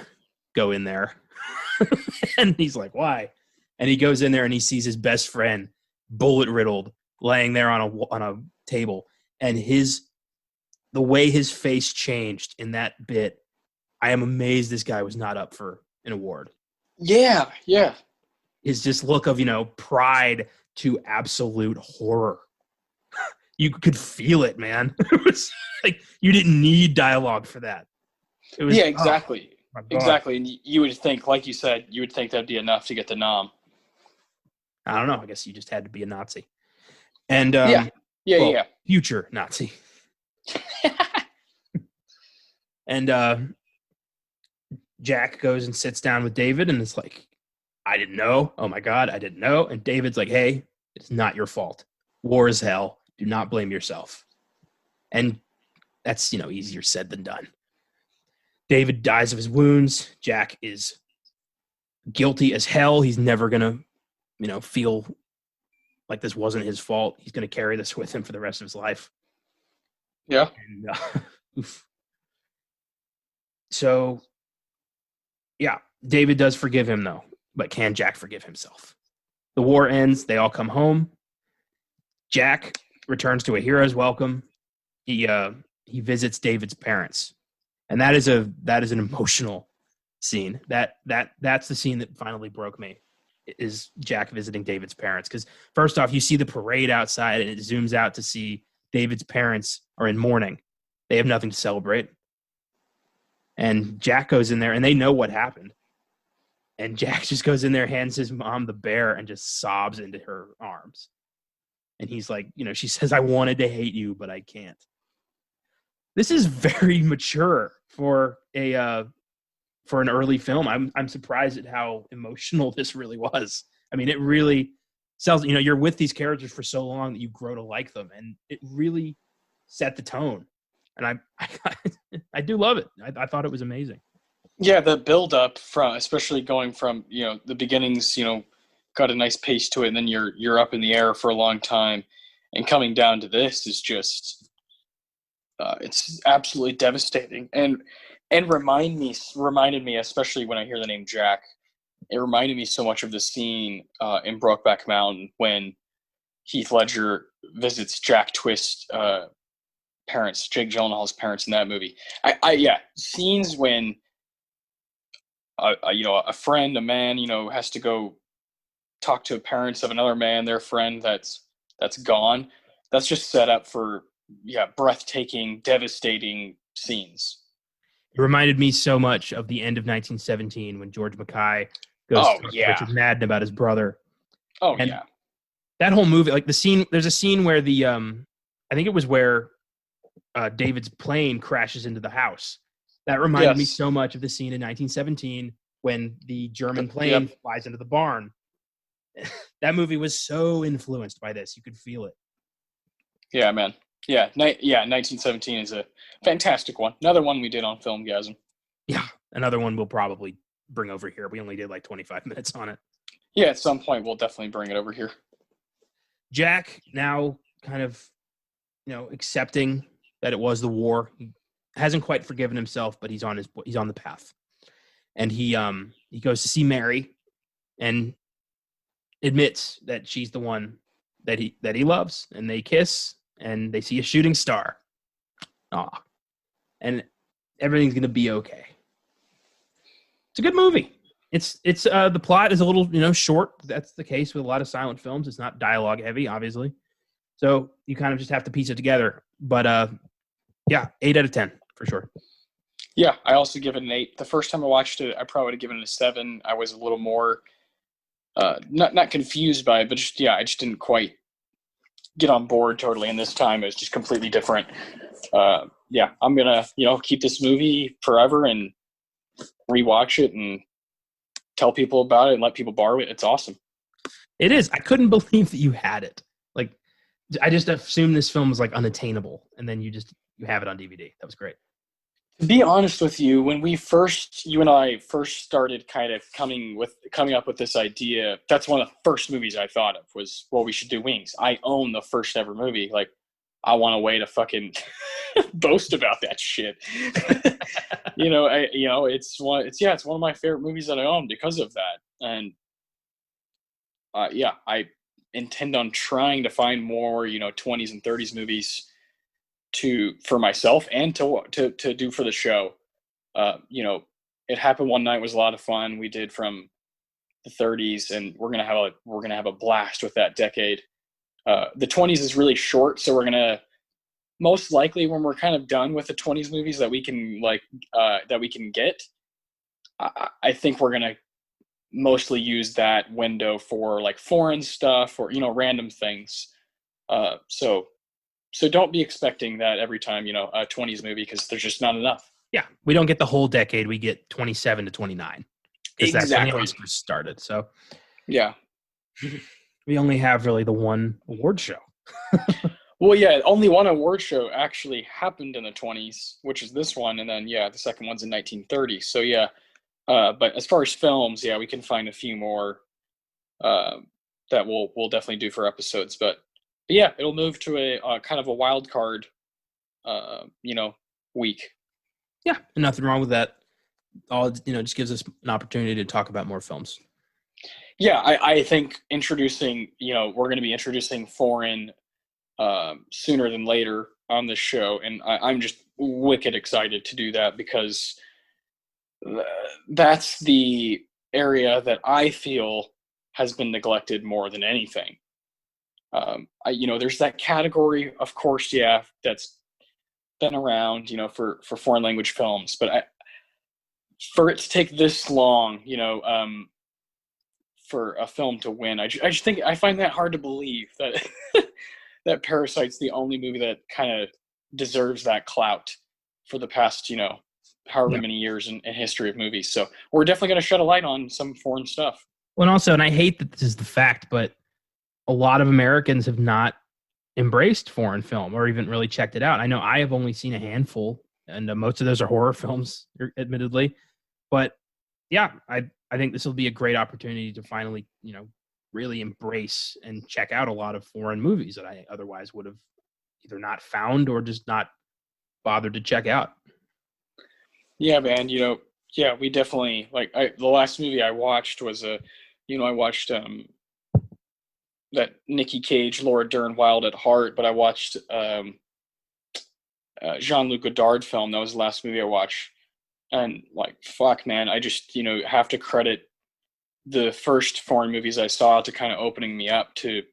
go in there. And he's like, why? And he goes in there, and he sees his best friend, bullet riddled, laying there on a table. And the way his face changed in that bit, I am amazed this guy was not up for an award. Yeah. Is just look of, pride to absolute horror. You could feel it, man. It was like you didn't need dialogue for that. It was, exactly. Exactly. And you would think, like you said, that'd be enough to get the nom. I don't know. I guess you just had to be a Nazi. And future Nazi. And Jack goes and sits down with David, and it's like, I didn't know. Oh my God, I didn't know. And David's like, hey, it's not your fault. War is hell. Do not blame yourself. And that's, easier said than done. David dies of his wounds. Jack is guilty as hell. He's never going to, feel like this wasn't his fault. He's going to carry this with him for the rest of his life. Yeah. And, so, yeah, David does forgive him, though. But can Jack forgive himself? The war ends. They all come home. Jack returns to a hero's welcome. He visits David's parents, and that is an emotional scene. That's the scene that finally broke me. Is Jack visiting David's parents? Because first off, you see the parade outside, and it zooms out to see David's parents are in mourning. They have nothing to celebrate, and Jack goes in there, and they know what happened. And Jack just goes in there, hands his mom the bear, and just sobs into her arms. And he's like, she says, I wanted to hate you, but I can't. This is very mature for an early film. I'm surprised at how emotional this really was. I mean, it really sells, you're with these characters for so long that you grow to like them. And it really set the tone. And I do love it. I thought it was amazing. Yeah, the build up especially going from, the beginnings, got a nice pace to it, and then you're up in the air for a long time, and coming down to this is just it's absolutely devastating, and reminded me, especially when I hear the name Jack, it reminded me so much of the scene in Brokeback Mountain when Heath Ledger visits Jack Twist's parents, Jake Gyllenhaal's parents in that movie. Scenes when a friend, a man, has to go talk to parents of another man, their friend that's gone. That's just set up for breathtaking, devastating scenes. It reminded me so much of the end of 1917 when George Mackay goes to Richard Madden about his brother. That whole movie, like the scene, there's a scene where I think it was where David's plane crashes into the house. That reminded me Yes. so much of the scene in 1917 when the German plane Yep. flies into the barn. That movie was so influenced by this. You could feel it. Yeah, man. Yeah, 1917 is a fantastic one. Another one we did on Filmgazm. Yeah, another one we'll probably bring over here. We only did like 25 minutes on it. Yeah, at some point we'll definitely bring it over here. Jack now kind of, accepting that it was the war. He hasn't quite forgiven himself, but he's on the path. And he goes to see Mary and admits that she's the one that he loves, and they kiss and they see a shooting star. And everything's going to be okay. It's a good movie. It's the plot is a little, short. That's the case with a lot of silent films. It's not dialogue heavy, obviously. So you kind of just have to piece it together. But 8 out of 10 for sure. Yeah, I also give it an 8. The first time I watched it, I probably would have given it a 7. I was a little more not confused by it, but I just didn't quite get on board totally. And this time it was just completely different. I'm gonna keep this movie forever and rewatch it and tell people about it and let people borrow it. It's awesome. It is. I couldn't believe that you had it. Like, I just assumed this film was like unattainable, and then you have it on DVD. That was great. To be honest with you, when you and I first started kind of coming up with this idea, that's one of the first movies I thought of was, well, we should do Wings. I own the first ever movie. Like, I want a way to fucking boast about that shit. It's one of my favorite movies that I own because of that. And I intend on trying to find more, 20s and 30s movies for myself and to do for the show. It Happened One Night was a lot of fun. We did from the 30s, and we're gonna have a blast with that decade. The 20s is really short, so we're gonna most likely, when we're kind of done with the 20s movies that we can get, I think we're gonna mostly use that window for like foreign stuff or random things. So don't be expecting that every time, a 20s movie, because there's just not enough. Yeah, we don't get the whole decade. We get 27 to 29. Exactly. That's when the Oscars started. So yeah, we only have really the one award show. Well, yeah, only one award show actually happened in the 20s, which is this one, and then the second one's in 1930. So but as far as films, we can find a few more that we'll definitely do for episodes. But it'll move to a kind of a wild card, week. Yeah, nothing wrong with that. All just gives us an opportunity to talk about more films. Yeah, I think introducing, we're going to be introducing foreign sooner than later on this show, and I'm just wicked excited to do that because that's the area that I feel has been neglected more than anything. There's that category, of course, that's been around, for foreign language films, but for it to take this long, for a film to win, I just think I find that hard to believe that that Parasite's the only movie that kind of deserves that clout for the past, however many years in history of movies. So we're definitely going to shed a light on some foreign stuff. Well, and also, and I hate that this is the fact, but a lot of Americans have not embraced foreign film or even really checked it out. I know I have only seen a handful, and most of those are horror films, admittedly. But I think this will be a great opportunity to finally, really embrace and check out a lot of foreign movies that I otherwise would have either not found or just not bothered to check out. Yeah, man. We definitely the last movie I watched was I watched that Nicky Cage, Laura Dern, Wild at Heart, but I watched Jean-Luc Godard film. That was the last movie I watched, and fuck, man, I just have to credit the first foreign movies I saw to kind of opening me up to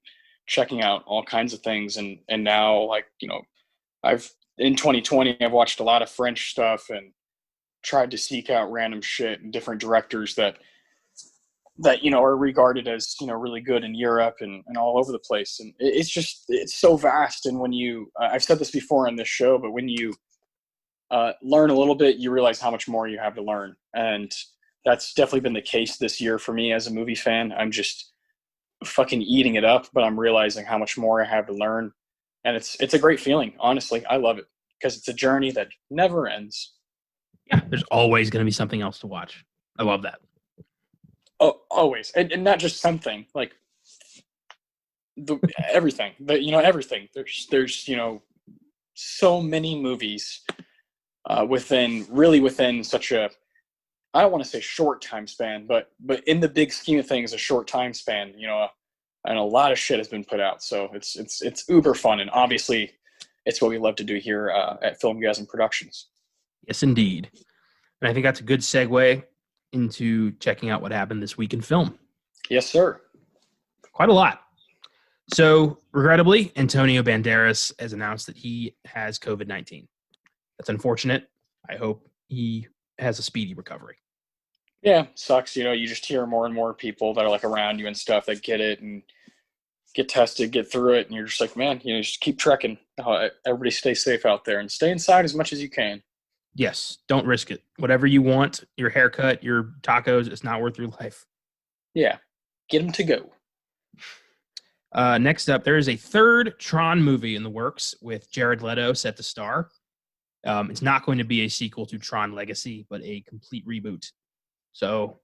checking out all kinds of things, and now I've in 2020 I've watched a lot of French stuff and tried to seek out random shit and different directors that that are regarded as really good in Europe and all over the place. And it's so vast. And when you I've said this before on this show, but when you learn a little bit, you realize how much more you have to learn. And that's definitely been the case this year for me as a movie fan. I'm just fucking eating it up, but I'm realizing how much more I have to learn. And it's a great feeling. Honestly, I love it because it's a journey that never ends. Yeah, there's always going to be something else to watch. I love that. Oh, always. And not just something, like everything, everything. There's so many movies within such a, I don't want to say short time span, but in the big scheme of things, a short time span, and a lot of shit has been put out. So it's uber fun. And obviously it's what we love to do here at Filmgazm Productions. Yes, indeed. And I think that's a good segue into checking out what happened this week in film. Yes, sir. Quite a lot. So regrettably, Antonio Banderas has announced that he has COVID-19. That's unfortunate. I hope he has a speedy recovery. Yeah, sucks. You just hear more and more people that are like around you and stuff that get it and get tested, get through it, and you're just like, man, just keep trekking. Everybody stay safe out there and stay inside as much as you can. Yes, don't risk it. Whatever you want, your haircut, your tacos, it's not worth your life. Yeah, get them to go. Next up, there is a third Tron movie in the works with Jared Leto set to star. It's not going to be a sequel to Tron Legacy, but a complete reboot. So,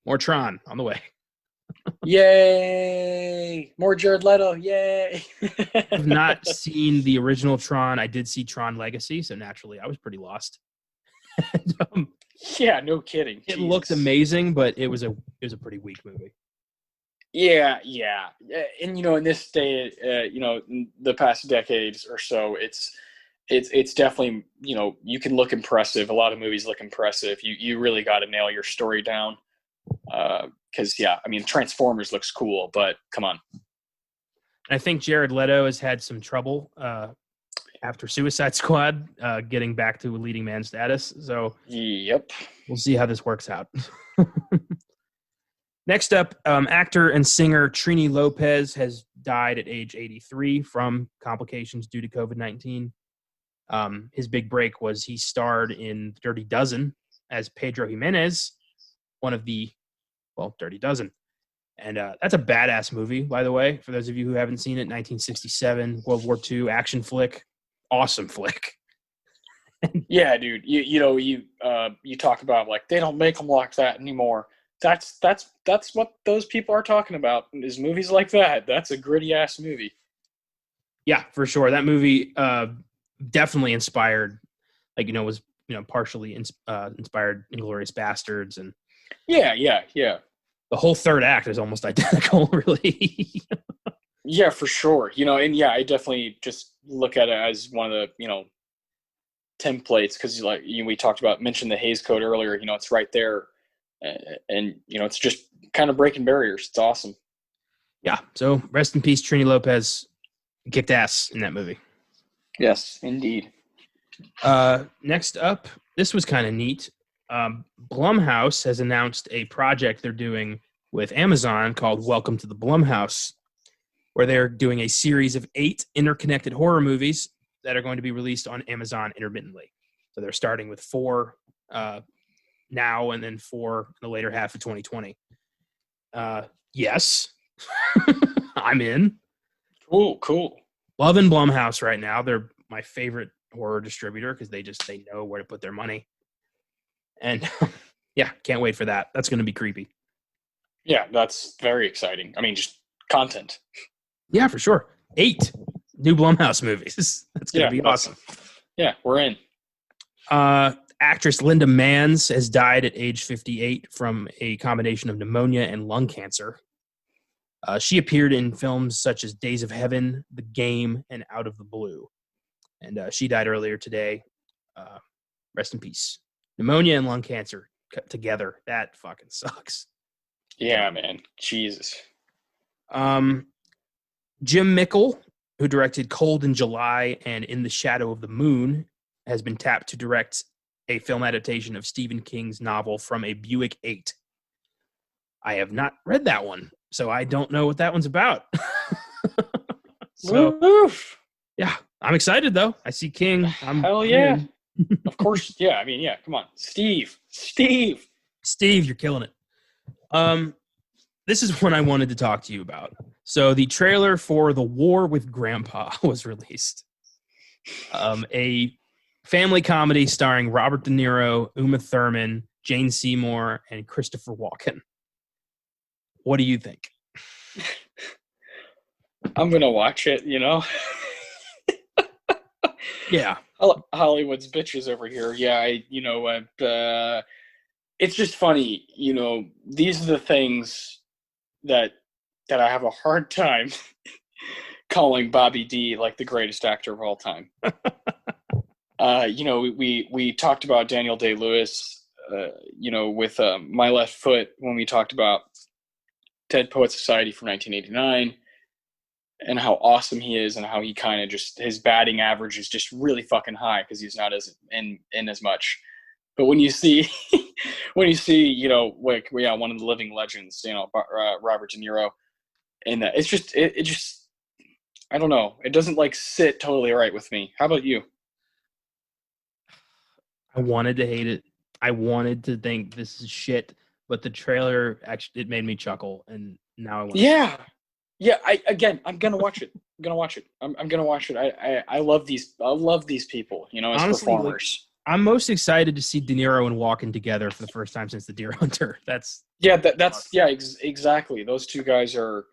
more Tron on the way. Yay! More Jared Leto, yay! I've not seen the original Tron. I did see Tron Legacy, so naturally I was pretty lost. And, yeah, no kidding. It looked amazing, but it was a pretty weak movie. Yeah. And in this day, in the past decades or so, it's definitely, you can look impressive. A lot of movies look impressive. You really got to nail your story down. Because Transformers looks cool, but come on. I think Jared Leto has had some trouble after Suicide Squad getting back to a leading man status. So yep, we'll see how this works out. Next up, actor and singer Trini Lopez has died at age 83 from complications due to COVID-19. His big break was he starred in Dirty Dozen as Pedro Jimenez, one of the, Dirty Dozen. And that's a badass movie, by the way, for those of you who haven't seen it. 1967, World War II action flick. Awesome flick. Yeah, dude. You talk about like they don't make them like that anymore. That's what those people are talking about is movies like that. That's a gritty ass movie. Yeah, for sure. That movie definitely inspired, was partially inspired Inglourious Bastards, and yeah. The whole third act is almost identical, really. Yeah, for sure. I definitely just look at it as one of the templates because we mentioned the Hays Code earlier. It's right there. And it's just kind of breaking barriers. It's awesome. Yeah. So rest in peace, Trini Lopez. Kicked ass in that movie. Yes, indeed. Next up, this was kind of neat. Blumhouse has announced a project they're doing with Amazon called Welcome to the Blumhouse, where they're doing a series of 8 interconnected horror movies that are going to be released on Amazon intermittently. So they're starting with 4 now and then 4 in the later half of 2020. Yes, I'm in. Cool. Loving Blumhouse right now. They're my favorite horror distributor because they know where to put their money. And yeah, can't wait for that. That's going to be creepy. Yeah, that's very exciting. Just content. Yeah, for sure. 8 new Blumhouse movies. That's going to be awesome. Yeah, we're in. Actress Linda Manns has died at age 58 from a combination of pneumonia and lung cancer. She appeared in films such as Days of Heaven, The Game, and Out of the Blue. And she died earlier today. Rest in peace. Pneumonia and lung cancer together. That fucking sucks. Yeah, man. Jesus. Jim Mickle, who directed Cold in July and In the Shadow of the Moon, has been tapped to direct a film adaptation of Stephen King's novel From a Buick 8. I have not read that one, so I don't know what that one's about. So, Woof. yeah, I'm excited though. I see King. Hell yeah. Of course. Yeah. I mean, yeah. Come on, Steve. Steve, you're killing it. This is one I wanted to talk to you about. So the trailer for The War with Grandpa was released. A family comedy starring Robert De Niro, Uma Thurman, Jane Seymour, and Christopher Walken. What do you think? I'm gonna watch it. Yeah. Hollywood's bitches over here. Yeah. It's just funny. These are the things that I have a hard time calling Bobby D like the greatest actor of all time. We talked about Daniel Day-Lewis, with My Left Foot when we talked about Dead Poets Society from 1989 and how awesome he is and how he kind of just, his batting average is just really fucking high because he's not as in as much. But when you see, one of the living legends, Robert De Niro, and it's just, it just, I don't know. It doesn't sit totally right with me. How about you? I wanted to hate it. I wanted to think this is shit, but the trailer actually, it made me chuckle, and now I want. Yeah. I'm gonna watch it. I'm gonna watch it. I love these. I love these people. As honestly, performers. I'm most excited to see De Niro and Walken together for the first time since The Deer Hunter. That's exactly. Those two guys are.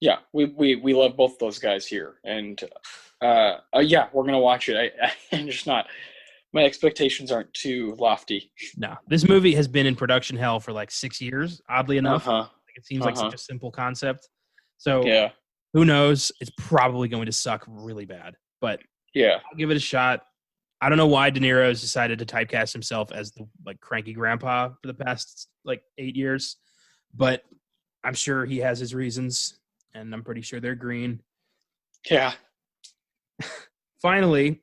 Yeah, we love both those guys here, and we're gonna watch it. I'm just not. My expectations aren't too lofty. No, this movie has been in production hell for 6 years. Oddly enough, it seems like such a simple concept. So yeah, who knows? It's probably going to suck really bad, but yeah, I'll give it a shot. I don't know why De Niro's decided to typecast himself as the cranky grandpa for the past 8 years, but I'm sure he has his reasons, and I'm pretty sure they're green. Yeah. Finally,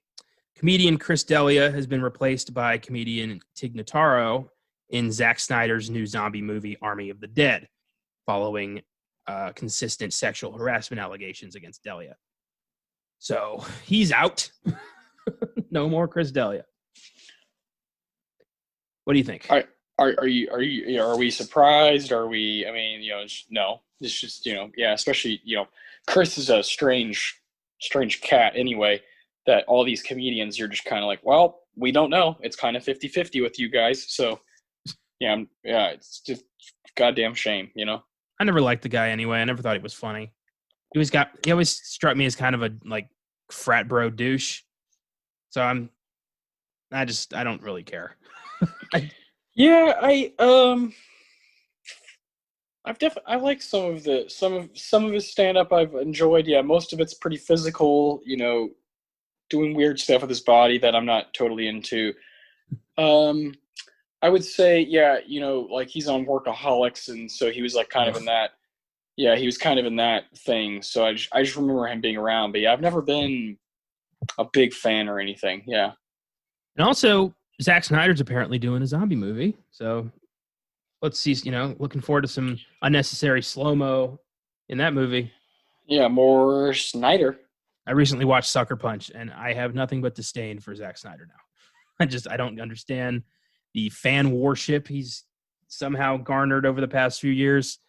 comedian Chris D'Elia has been replaced by comedian Tig Notaro in Zack Snyder's new zombie movie Army of the Dead, following consistent sexual harassment allegations against D'Elia. So he's out. No more Chris D'Elia. What do you think? Are we surprised? Are we? I mean, no. It's just especially Chris is a strange cat anyway. That all these comedians, you're just kind of well, we don't know. It's kind of 50-50 with you guys. So it's just goddamn shame, I never liked the guy anyway. I never thought he was funny. He always struck me as kind of a frat bro douche. So I don't really care. I like some of his stand up I've enjoyed. Yeah, most of it's pretty physical, doing weird stuff with his body that I'm not totally into. I would say, he's on Workaholics, and so he was kind of in that. Yeah, he was kind of in that thing. So I just remember him being around. But yeah, I've never been a big fan or anything. Yeah. And also, Zack Snyder's apparently doing a zombie movie. So let's see, looking forward to some unnecessary slow-mo in that movie. Yeah, more Snyder. I recently watched Sucker Punch, and I have nothing but disdain for Zack Snyder now. I don't understand the fan worship he's somehow garnered over the past few years.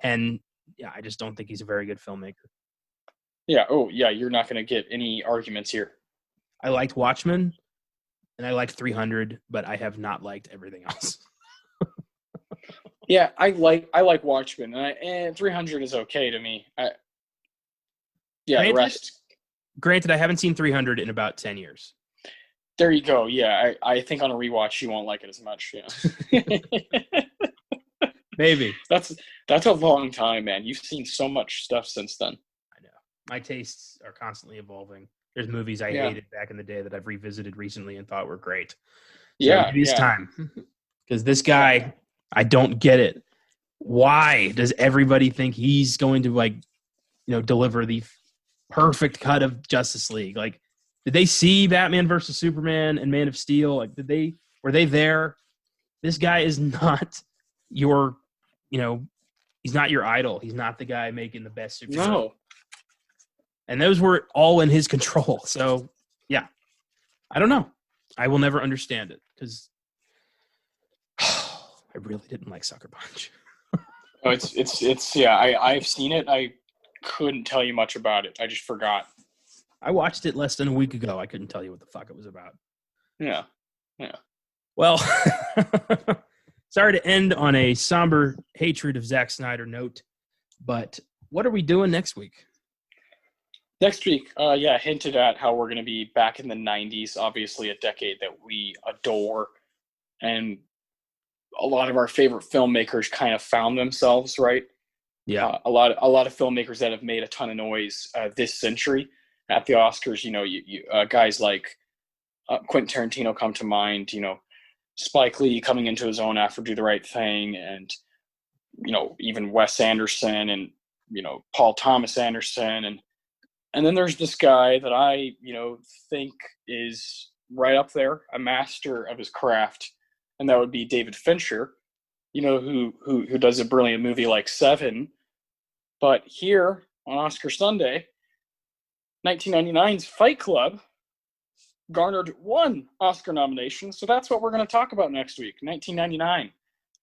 And yeah, I just don't think he's a very good filmmaker. Yeah. Oh, yeah. You're not going to get any arguments here. I liked Watchmen, and I liked 300, but I have not liked everything else. Yeah, I like Watchmen, and 300 is okay to me. The rest. Granted, I haven't seen 300 in about 10 years. There you go. Yeah, I think on a rewatch you won't like it as much. Yeah. Maybe. That's a long time, man. You've seen so much stuff since then. I know. My tastes are constantly evolving. There's movies I hated back in the day that I've revisited recently and thought were great. So maybe it's time. Because this guy, I don't get it. Why does everybody think he's going to deliver the perfect cut of Justice League? Did they see Batman versus Superman and Man of Steel? Were they there? This guy is not your he's not your idol. He's not the guy making the best superhero. No. And those were all in his control. So, yeah, I don't know. I will never understand it because I really didn't like Sucker Punch. Oh, it's yeah. I've seen it. I couldn't tell you much about it. I just forgot. I watched it less than a week ago. I couldn't tell you what the fuck it was about. Yeah. Well, sorry to end on a somber hatred of Zack Snyder note, but what are we doing next week? Next week, hinted at how we're going to be back in the 90s, obviously a decade that we adore. And a lot of our favorite filmmakers kind of found themselves, right? Yeah. A lot of filmmakers that have made a ton of noise this century at the Oscars. You guys like Quentin Tarantino come to mind. Spike Lee coming into his own after Do the Right Thing, and even Wes Anderson and Paul Thomas Anderson, and then there's this guy that I think is right up there, a master of his craft, and that would be David Fincher. Who does a brilliant movie like Seven. But here on Oscar Sunday, 1999's Fight Club garnered 1 Oscar nomination. So that's what we're going to talk about next week. 1999,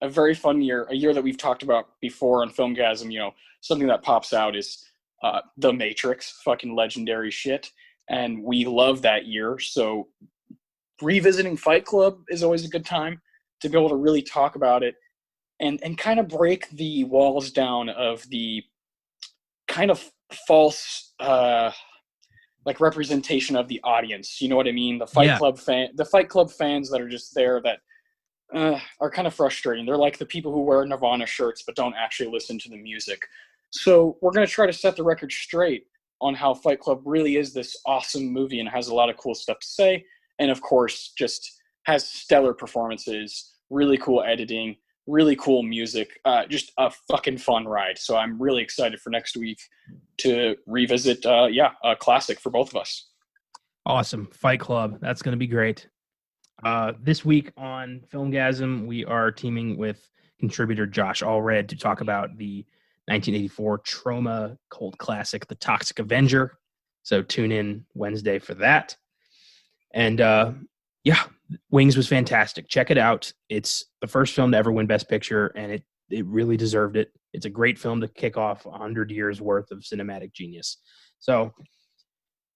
a very fun year, a year that we've talked about before on Filmgazm. Something that pops out is The Matrix, fucking legendary shit. And we love that year. So revisiting Fight Club is always a good time to be able to really talk about it and kind of break the walls down of the kind of false representation of the audience. You know what I mean? The Fight Club fans that are just there that are kind of frustrating. They're like the people who wear Nirvana shirts but don't actually listen to the music. So we're going to try to set the record straight on how Fight Club really is this awesome movie and has a lot of cool stuff to say. And of course, just has stellar performances, really cool editing, really cool music, just a fucking fun ride. So I'm really excited for next week to revisit, a classic for both of us. Awesome. Fight Club. That's going to be great. This week on Filmgazm, we are teaming with contributor Josh Allred to talk about the 1984 Troma cult classic, The Toxic Avenger. So tune in Wednesday for that. And Wings was fantastic. Check it out. It's the first film to ever win Best Picture, and it really deserved it. It's a great film to kick off 100 years worth of cinematic genius. So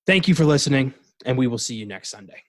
thank you for listening, and we will see you next Sunday.